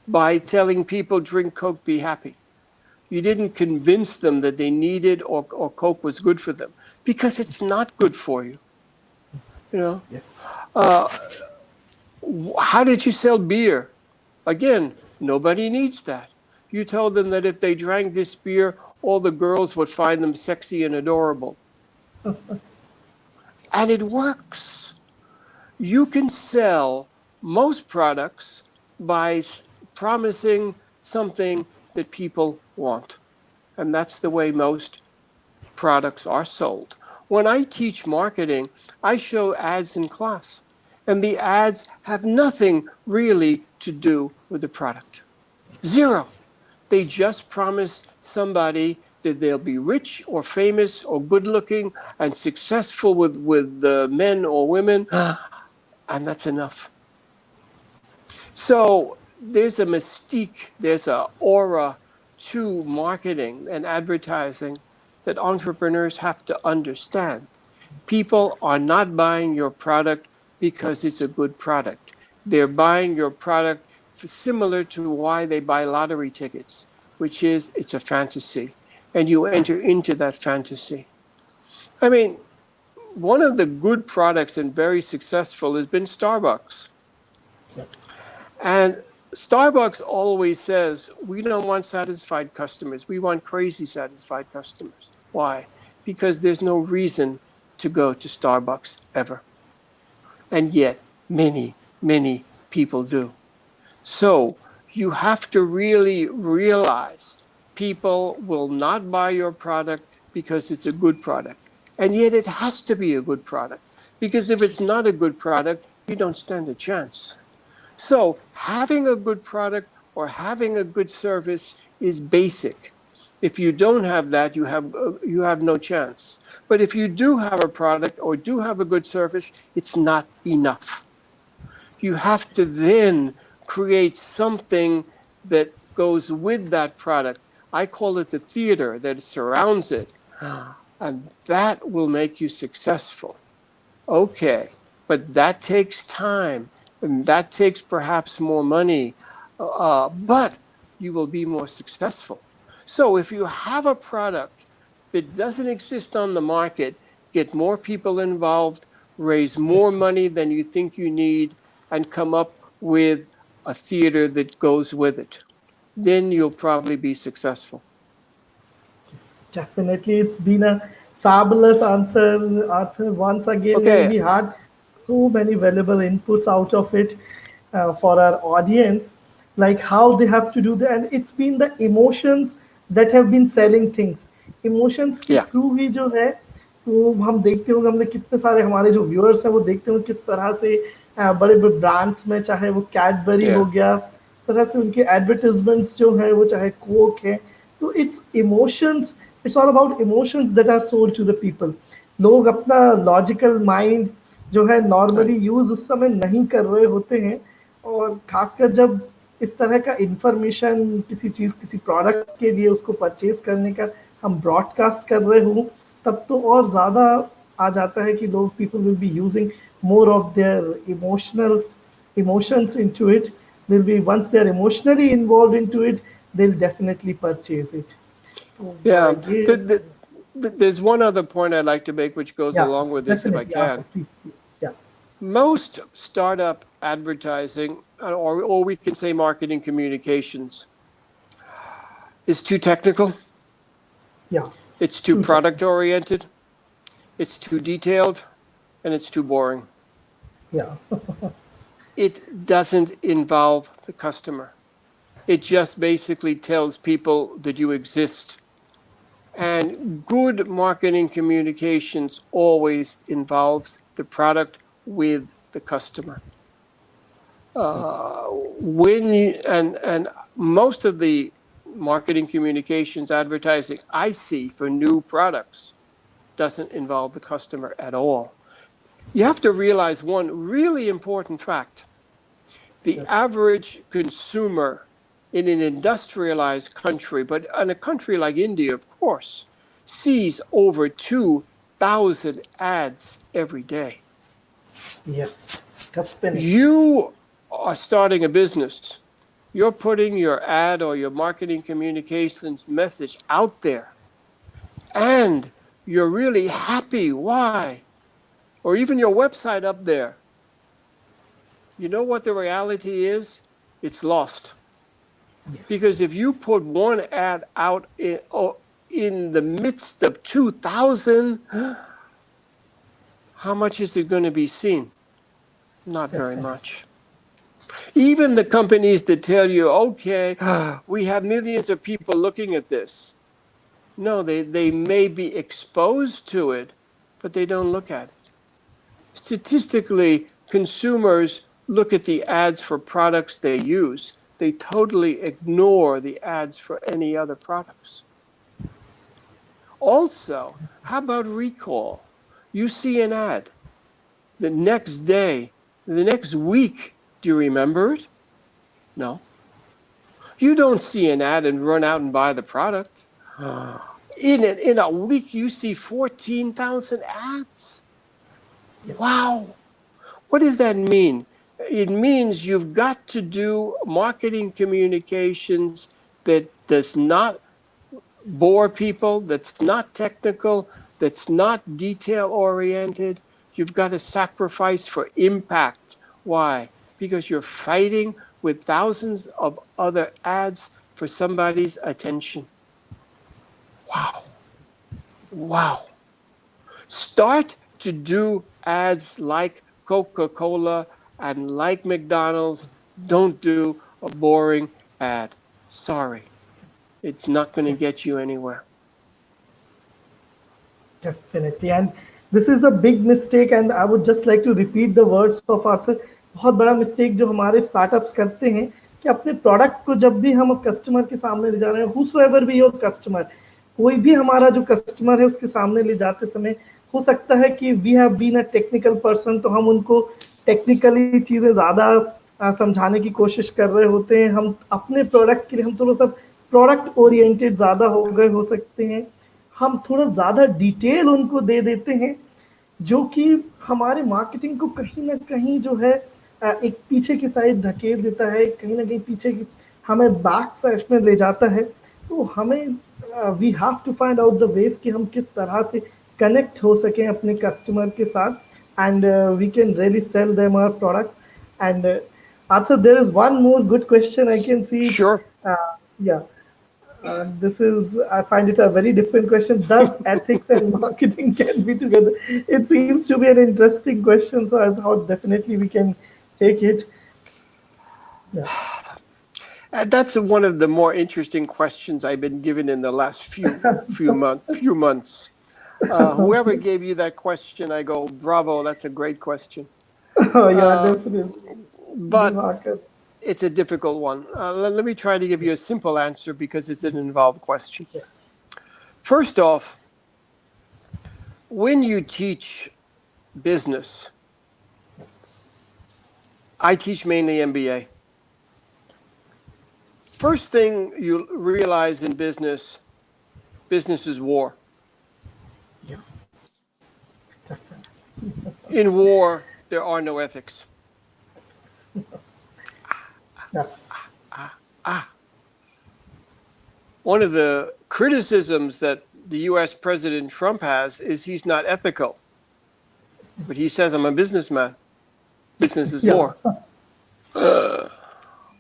By telling people drink Coke, be happy. You didn't convince them that they needed or Coke was good for them because it's not good for you. You know, Yes. uh, how did you sell beer? Again, nobody needs that. You told them that if they drank this beer, all the girls would find them sexy and adorable. And it works. You can sell most products by promising something that people want. And that's the way most products are sold. When I teach marketing, I show ads in class, and the ads have nothing really to do with the product. Zero. They just promise somebody that they'll be rich or famous or good looking and successful with men or women, and that's enough. So there's a mystique, there's an aura to marketing and advertising that entrepreneurs have to understand. People are not buying your product because it's a good product. They're buying your product similar to why they buy lottery tickets, which is it's a fantasy, and you enter into that fantasy. I mean, one of the good products and very successful has been Starbucks. Yes. And Starbucks always says, we don't want satisfied customers. We want crazy satisfied customers. Why? Because there's no reason to go to Starbucks ever. And yet, many, many people do. So you have to really realize people will not buy your product because it's a good product. And yet it has to be a good product. Because if it's not a good product, you don't stand a chance. So having a good product or having a good service is basic. If you don't have that, you have no chance. But if you do have a product or do have a good service, it's not enough. You have to then create something that goes with that product. I call it the theater that surrounds it. And that will make you successful. Okay, but that takes time, and that takes perhaps more money, but you will be more successful. So if you have a product that doesn't exist on the market, get more people involved, raise more money than you think you need, and come up with a theater that goes with it. Then you'll probably be successful. Definitely, it's been a fabulous answer, Arthur. Once again, Okay, we had so many valuable inputs out of it for our audience, like how they have to do that. And it's been the emotions that have been selling things. Emotions के yeah, through ही जो है तो हम देखते होंगे हमने कितने सारे हमारे जो व्यूअर्स हैं वो देखते होंगे किस तरह से बड़े बड़े ब्रांड्स में चाहे वो कैडबरी हो yeah, गया इस तरह से उनके एडवर्टाइजमेंट्स जो है वो चाहे कोक है तो it's emotions it's all about emotions that are sold to the people लोग अपना लॉजिकल माइंड जो है right. नॉर्मली यूज उस समय नहीं कर रहे होते हैं और खासकर जब इस तरह का इंफॉर्मेशन किसी चीज़ किसी प्रोडक्ट के लिए उसको परचेज करने का हम ब्रॉडकास्ट कर रहे हों तब तो और ज़्यादा आ जाता है कि लोग people will be using more of their emotions into it will be once they're emotionally involved into it they'll definitely purchase it तो Yeah, ये there's one other point I'd like to make, which goes yeah along with this, if I definitely Arthur, can. please, yeah Most startup advertising, or we can say marketing communications, is too technical. yeah It's too true product oriented. It's too detailed, and it's too boring. yeah It doesn't involve the customer. It just basically tells people that you exist. And good marketing communications always involves the product with the customer. And most of the marketing communications advertising I see for new products doesn't involve the customer at all. You have to yes realize one really important fact. The yes average consumer in an industrialized country, but in a country like India, of course, sees over 2,000 ads every day. yes definitely You are starting a business. You're putting your ad or your marketing communications message out there, and you're really happy. Why? Or even your website up there. You know what the reality is? It's lost. yes Because if you put one ad out in the midst of 2,000, how much is it going to be seen? Not very definitely much. Even the companies that tell you, okay, we have millions of people looking at this. No, they may be exposed to it, but they don't look at it. Statistically, consumers look at the ads for products they use. They totally ignore the ads for any other products. Also, how about recall? You see an ad the next day, the next week. Do you remember it? No. You don't see an ad and run out and buy the product. In a week, you see 14,000 ads. Yes. Wow. What does that mean? It means you've got to do marketing communications that does not bore people, that's not technical, that's not detail oriented. You've got to sacrifice for impact. Why? Because you're fighting with thousands of other ads for somebody's attention. Wow. Wow. Start to do ads like Coca-Cola and like McDonald's. Don't do a boring ad. Sorry. It's not going to get you anywhere. Definitely. And this is a big mistake, and I would just like to repeat the words of Arthur. बहुत बड़ा mistake जो हमारे startups करते हैं कि अपने product को जब भी हम कस्टमर के सामने ले जा रहे हैं, whosoever be your customer, कोई भी हमारा जो कस्टमर है उसके सामने ले जाते समय हो सकता है कि we have been a technical person, तो हम उनको टेक्निकली चीज़ें ज़्यादा समझाने की कोशिश कर रहे होते हैं। हम अपने प्रोडक्ट के लिए हम थोड़ा सा प्रोडक्ट ओरिएंटेड ज़्यादा हो गए हो सकते हैं, हम थोड़ा ज़्यादा डिटेल उनको दे देते हैं, जो कि हमारे मार्केटिंग को कहीं ना कहीं जो है एक पीछे की साइड धकेल देता है, कहीं ना कहीं पीछे की हमें बैक साइड में ले जाता है। तो हमें we have to find out the ways कि हम किस तरह से कनेक्ट हो सकें अपने कस्टमर के साथ, and we can really sell them our product. And Arthur, there is one more good question I can see. Sure. Yeah. This is, I find it a very different question. Does ethics and marketing can be together? It seems to be an interesting question, so I thought definitely we can take it. Yeah. That's one of the more interesting questions I've been given in the last few months. Whoever gave you that question, I go, bravo, that's a great question. Oh, yeah, definitely. But it's a difficult one. Let me try to give you a simple answer because it's an involved question. Yeah. First off, when you teach business, I teach mainly MBA. First thing you realize in business is war. Yeah. In war, there are no ethics. Yes. One of the criticisms that the U.S. President Trump has is he's not ethical. But he says, I'm a businessman. Business is war.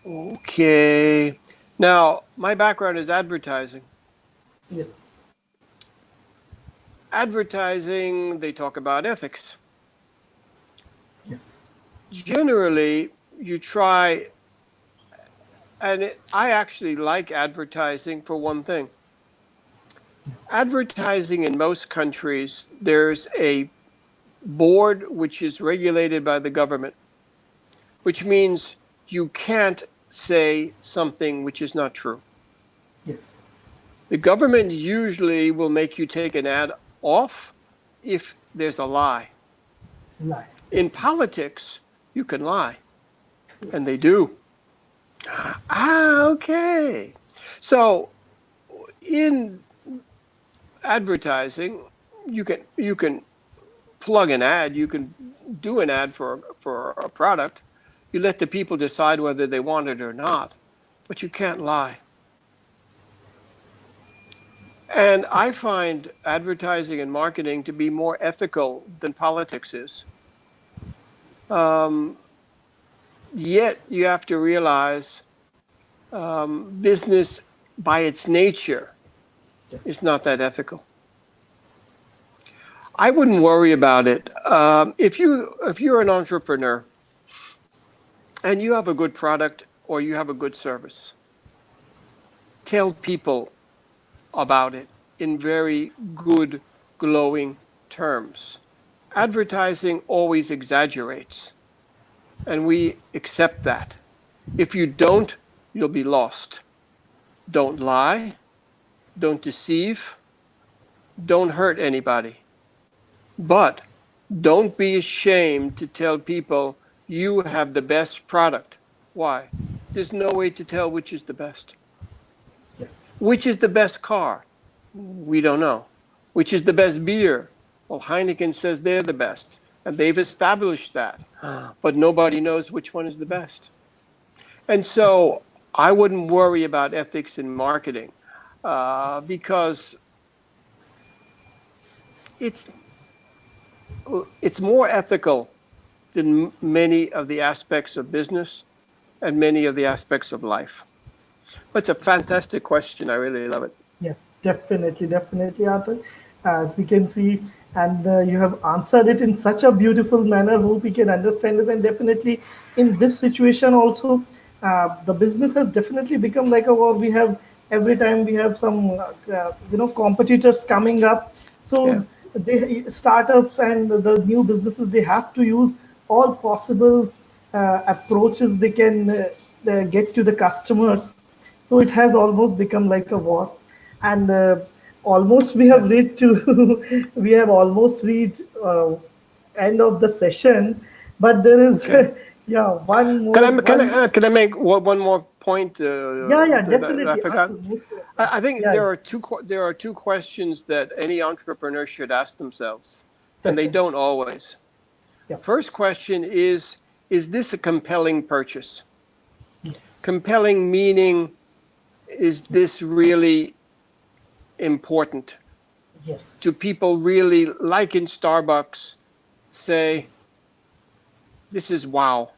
Okay. Now, my background is advertising. Yeah. Advertising, they talk about ethics. Yes. Generally, you try, and I actually like advertising for one thing. Advertising in most countries, there's a board which is regulated by the government, which means you can't say something which is not true. Yes. The government usually will make you take an ad off if there's a lie. Lie. In politics, you can lie, and they do. Okay. So in advertising, you can plug an ad, you can do an ad for a product. You let the people decide whether they want it or not, but you can't lie. And I find advertising and marketing to be more ethical than politics is. Yet you have to realize business by its nature is not that ethical. I wouldn't worry about it. If you're an entrepreneur and you have a good product or you have a good service, tell people about it in very good, glowing terms. Advertising always exaggerates, and we accept that. If you don't, you'll be lost. Don't lie, don't deceive, don't hurt anybody. But don't be ashamed to tell people you have the best product. Why? There's no way to tell which is the best. Yes. Which is the best car? We don't know. Which is the best beer? Well, Heineken says they're the best, and they've established that. But nobody knows which one is the best. And so I wouldn't worry about ethics in marketing because it's it's more ethical than many of the aspects of business and many of the aspects of life. It's a fantastic question. I really love it. Yes, definitely, definitely, Arthur. As we can see, and you have answered it in such a beautiful manner. Hope we can understand it. And definitely, in this situation, also, the business has definitely become like a war. We have every time we have some, competitors coming up. Yeah. So they startups and the new businesses they have to use all possible approaches they can get to the customers. So it has almost become like a war, and almost we have Yeah. reached to we have almost reached end of the session, but there is Okay. yeah one Can more I can one I can I make one more point yeah that I definitely forgot? Arthur, most I think yeah there are two questions that any entrepreneur should ask themselves, and they definitely don't always. yeah First question is this a compelling purchase? yes Compelling meaning, is this really important? yes Do people really, like in Starbucks, say, this is wow,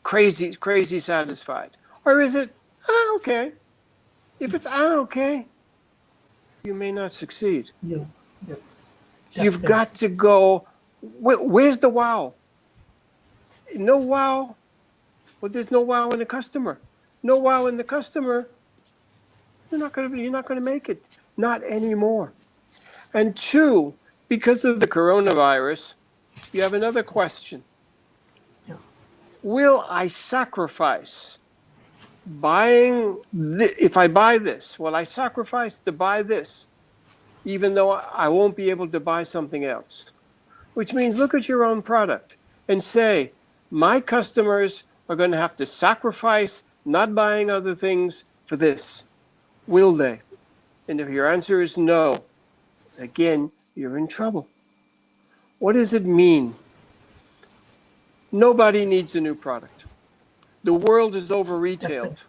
crazy satisfied? Or is it, okay? If it's, okay, you may not succeed. yeah yes You've definitely got to go, where's the wow? No wow. Well, there's no wow in the customer. No wow in the customer, you're not going to make it. Not anymore. And two, because of the coronavirus, you have another question. yeah Will I sacrifice if I buy this? Will I sacrifice to buy this, even though I won't be able to buy something else? Which means look at your own product and say, my customers are going to have to sacrifice not buying other things for this. Will they? And if your answer is no, again, you're in trouble. What does it mean? Nobody needs a new product. The world is over definitely retailed.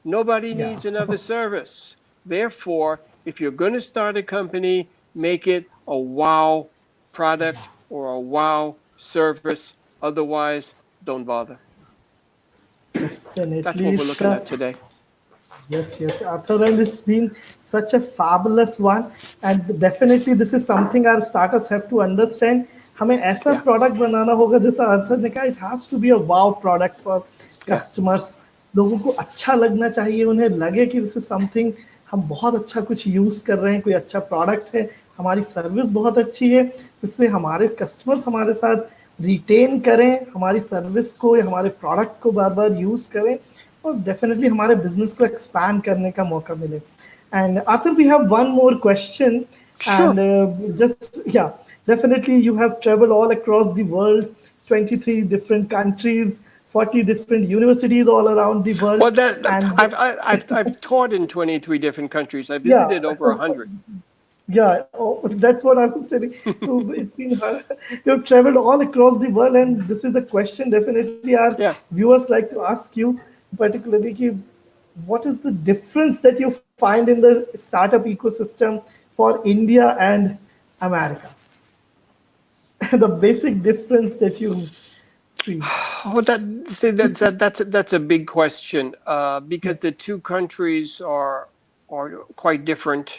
Nobody yeah needs another service. Therefore, if you're going to start a company, make it a wow product or a wow service. Otherwise, don't bother. That's definitely what we're it's looking a at today. yes, yes, Arthur, and it's been such a fabulous one. And definitely, this is something our startups have to understand. हमें ऐसा Yeah, product बनाना होगा जैसा Arthur ने कहा it has to be a wow product for yeah, customers. लोगों को अच्छा लगना चाहिए, उन्हें लगे कि दिस इज समथिंग हम बहुत अच्छा कुछ यूज़ कर रहे हैं, कोई अच्छा प्रोडक्ट है, हमारी सर्विस बहुत अच्छी है, जिससे हमारे कस्टमर्स हमारे साथ रिटेन करें, हमारी सर्विस को या हमारे प्रोडक्ट को बार बार यूज़ करें और डेफिनेटली हमारे बिजनेस को एक्सपैंड करने का मौका मिले. And after we have one more question sure. and just yeah definitely you have traveled all across the world, 23 different countries, 40 different universities all around the Well, world, and I've taught in 23 different countries. I yeah visited over 100. yeah oh, that's what I was saying. It's been you've traveled all across the world, and this is the question definitely our Yeah. viewers like to ask you particularly ki, what is the difference that you find in the startup ecosystem for India and America? The basic difference that you see. Oh, that's a big question Yeah, because the two countries are quite different,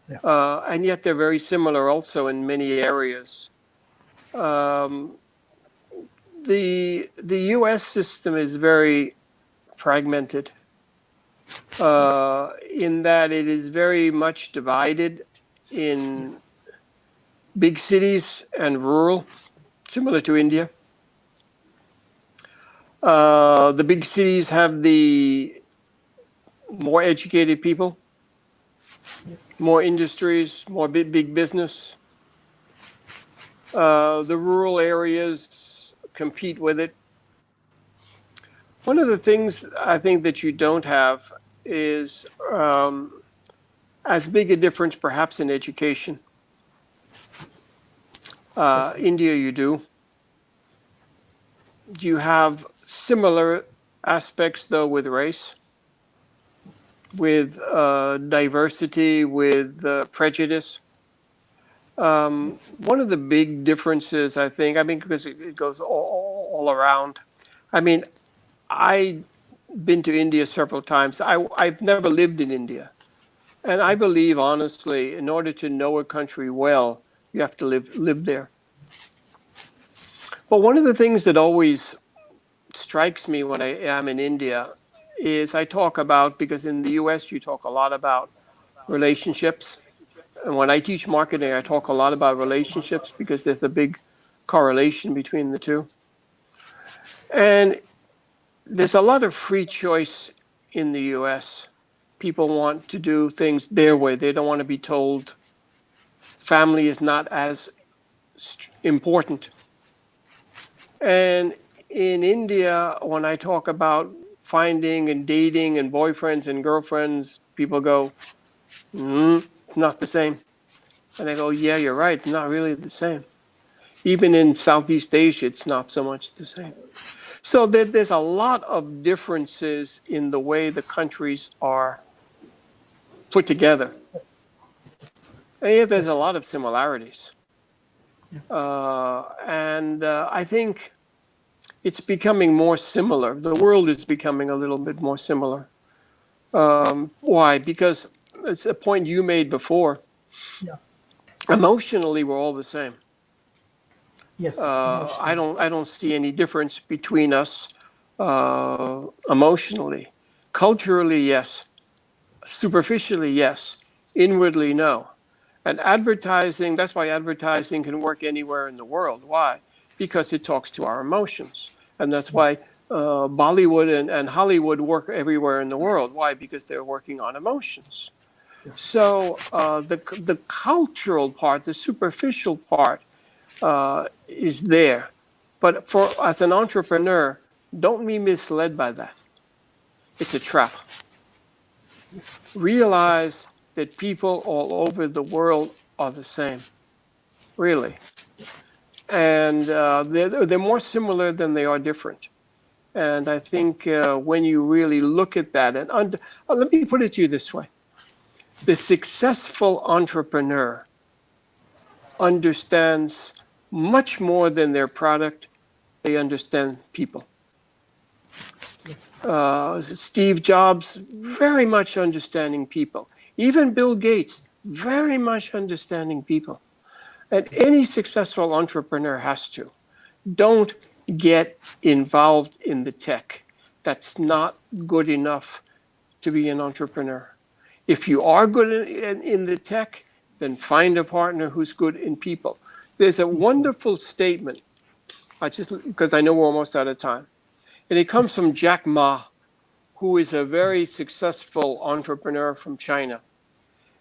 yeah, and yet they're very similar also in many areas. Um, the U.S. system is very fragmented in that it is very much divided in big cities and rural, similar to India. The big cities have the more educated people, Yes. more industries, more big business. The rural areas compete with it. One of the things I think that you don't have is as big a difference perhaps in education. Definitely. India, you do. You have similar aspects, though, with race, with diversity, with prejudice. One of the big differences, I think, because it goes all around. I mean, I've been to India several times. I've never lived in India. And I believe, honestly, in order to know a country well, you have to live there. But one of the things that always strikes me when I am in India is I talk about, because in the US you talk a lot about relationships. And when I teach marketing, I talk a lot about relationships because there's a big correlation between the two. And there's a lot of free choice in the US. People want to do things their way. They don't want to be told. Family is not as important. And in India, when I talk about finding and dating and boyfriends and girlfriends, people go, it's not the same. And I go, yeah, you're right. It's not really the same. Even in Southeast Asia, it's not so much the same. So there's a lot of differences in the way the countries are put together. And yet there's a lot of similarities. I think it's becoming more similar. The world is becoming a little bit more similar. Why? Because it's a point you made before. Yeah. Emotionally, we're all the same. Yes. I Emotionally. don't see any difference between us emotionally. Culturally, yes. Superficially, yes. Inwardly, no. And advertising, that's why advertising can work anywhere in the world. Why? Because it talks to our emotions. And that's why Yes. Bollywood and Hollywood work everywhere in the world. Why? Because they're working on emotions. Yeah. So the cultural part, the superficial part, is there. But as an entrepreneur, don't be misled by that. It's a trap. Yes. Realize that people all over the world are the same, really. And they're more similar than they are different. And I think when you really look at that, and let me put it to you this way. The successful entrepreneur understands much more than their product. They understand people. Yes. Steve Jobs, very much understanding people. Even Bill Gates, very much understanding people. And any successful entrepreneur has to. Don't get involved in the tech. That's not good enough to be an entrepreneur. If you are good in the tech, then find a partner who's good in people. There's a wonderful statement, because I know we're almost out of time, and it comes from Jack Ma, who is a very successful entrepreneur from China.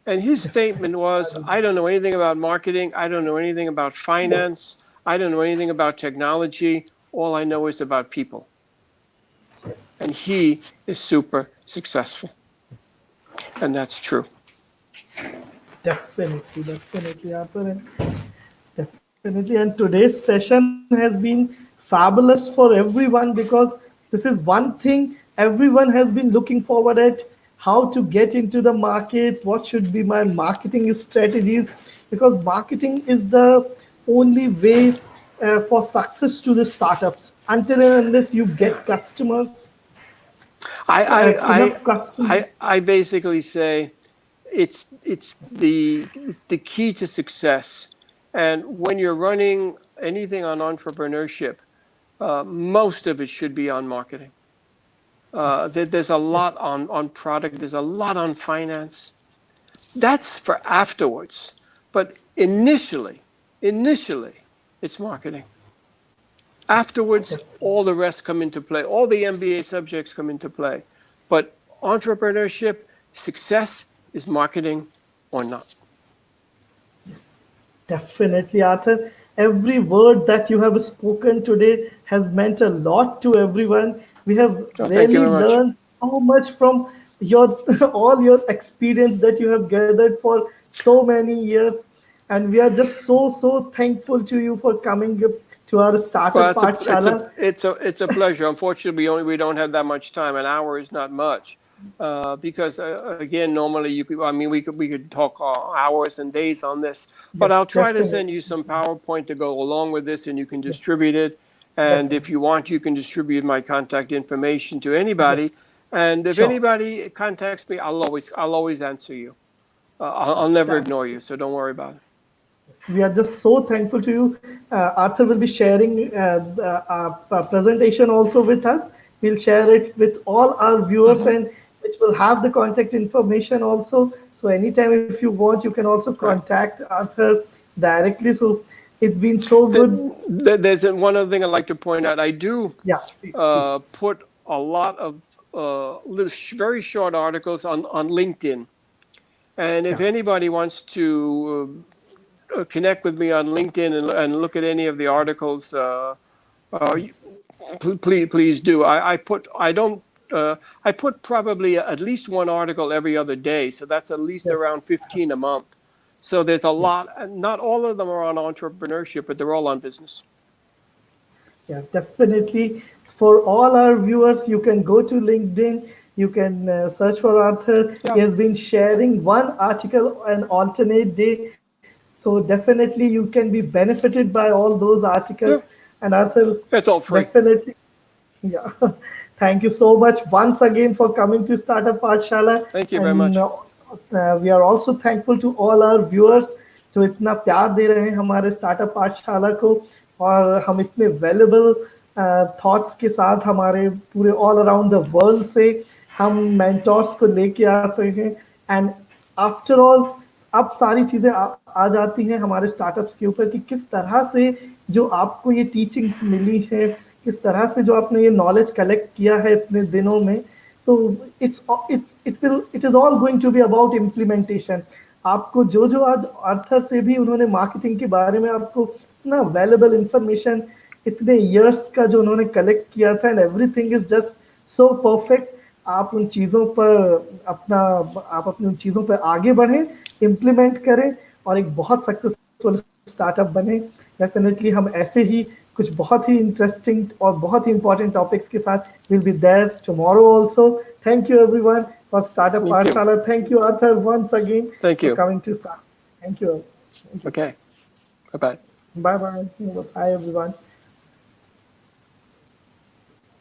And his statement was, I don't know anything about marketing. I don't know anything about finance. I don't know anything about technology. All I know is about people. Yes. And he is super successful. And that's true. Definitely. Definitely. Definitely. And today's session has been fabulous for everyone because this is one thing everyone has been looking forward at, how to get into the market, what should be my marketing strategies, because marketing is the only way for success to the startups. Until and unless you get customers, I, I, enough customers. I basically say it's the key to success. And when you're running anything on entrepreneurship, most of it should be on marketing. There's a lot on product. There's a lot on finance. That's for afterwards. But initially, it's marketing. Afterwards, all the rest come into play. All the MBA subjects come into play. But entrepreneurship, success is marketing or not. Definitely, Arthur. Every word that you have spoken today has meant a lot to everyone. We have Oh, thank you really very much. learned so much from your all your experience that you have gathered for so many years, and we are just so thankful to you for coming up to our Well, startup Pathshala. it's a pleasure. Unfortunately, we don't have that much time. An hour is not much, because again, normally we could talk hours and days on this. But Yes, I'll try to definitely. send you some PowerPoint to go along with this, and you can Yes, distribute it. And if definitely. you want, you can distribute my contact information to Yes, anybody. And if sure. anybody contacts me, I'll always answer you. I'll never That's ignore you, so don't worry about it. we are just so thankful to you. Arthur will be sharing presentation also with us. We'll share it with all our viewers, Mm-hmm. and which will have the contact information also. So anytime if you want, you can also Right. contact Arthur directly. So it's been so good. There's one other thing I'd like to point out. I do Yeah, please. put a lot of very short articles on LinkedIn. And Yeah, if anybody wants to connect with me on LinkedIn and look at any of the articles, uh, please do. I put probably at least one article every other day, so that's at least yes, around 15 a month. So there's a yes. lot. Not all of them are on entrepreneurship, but they're all on business. Yeah, definitely. For all our viewers, you can go to LinkedIn. You can search for Arthur. He Yeah, has been sharing one article an alternate day. So definitely you can be benefited by all those articles. yeah. And Arthur, It's all free. definitely, yeah. Thank you so much once again for coming to Startup Pathshala. Thank you very And much. we are also thankful to all our viewers जो इतना प्यार दे रहे हैं हमारे startup पाठशाला को और हम इतने वैल्यूबल थॉट्स के साथ हमारे पूरे ऑल अराउंड द वर्ल्ड से हम मेंटोर्स को लेके आते हैं एंड आफ्टर ऑल अब सारी चीज़ें आ जाती हैं हमारे स्टार्टअप्स के ऊपर कि किस तरह से जो आपको ये टीचिंग्स मिली है किस तरह से जो आपने ये नॉलेज कलेक्ट किया है इतने दिनों में तो it is all going to be about implementation आपको जो जो आज आर्थर से भी उन्होंने मार्केटिंग के बारे में आपको इतना वैल्यूबल इंफॉर्मेशन इतने इयर्स का जो उन्होंने कलेक्ट किया था and everything is just so perfect आप उन चीज़ों पर अपना आप अपनी उन चीज़ों पर आगे बढ़ें इम्प्लीमेंट करें और एक बहुत सक्सेसफुल स्टार्टअप बने डेफिनेटली हम ऐसे ही कुछ बहुत ही इंटरेस्टिंग और बहुत ही इंपॉर्टेंट टॉपिक्स के साथ will be there tomorrow also thank you everyone for startup Thank you. Pathshala thank you Arthur once again Thank for you. Coming to start thank you Okay. Bye bye. Bye bye bye everyone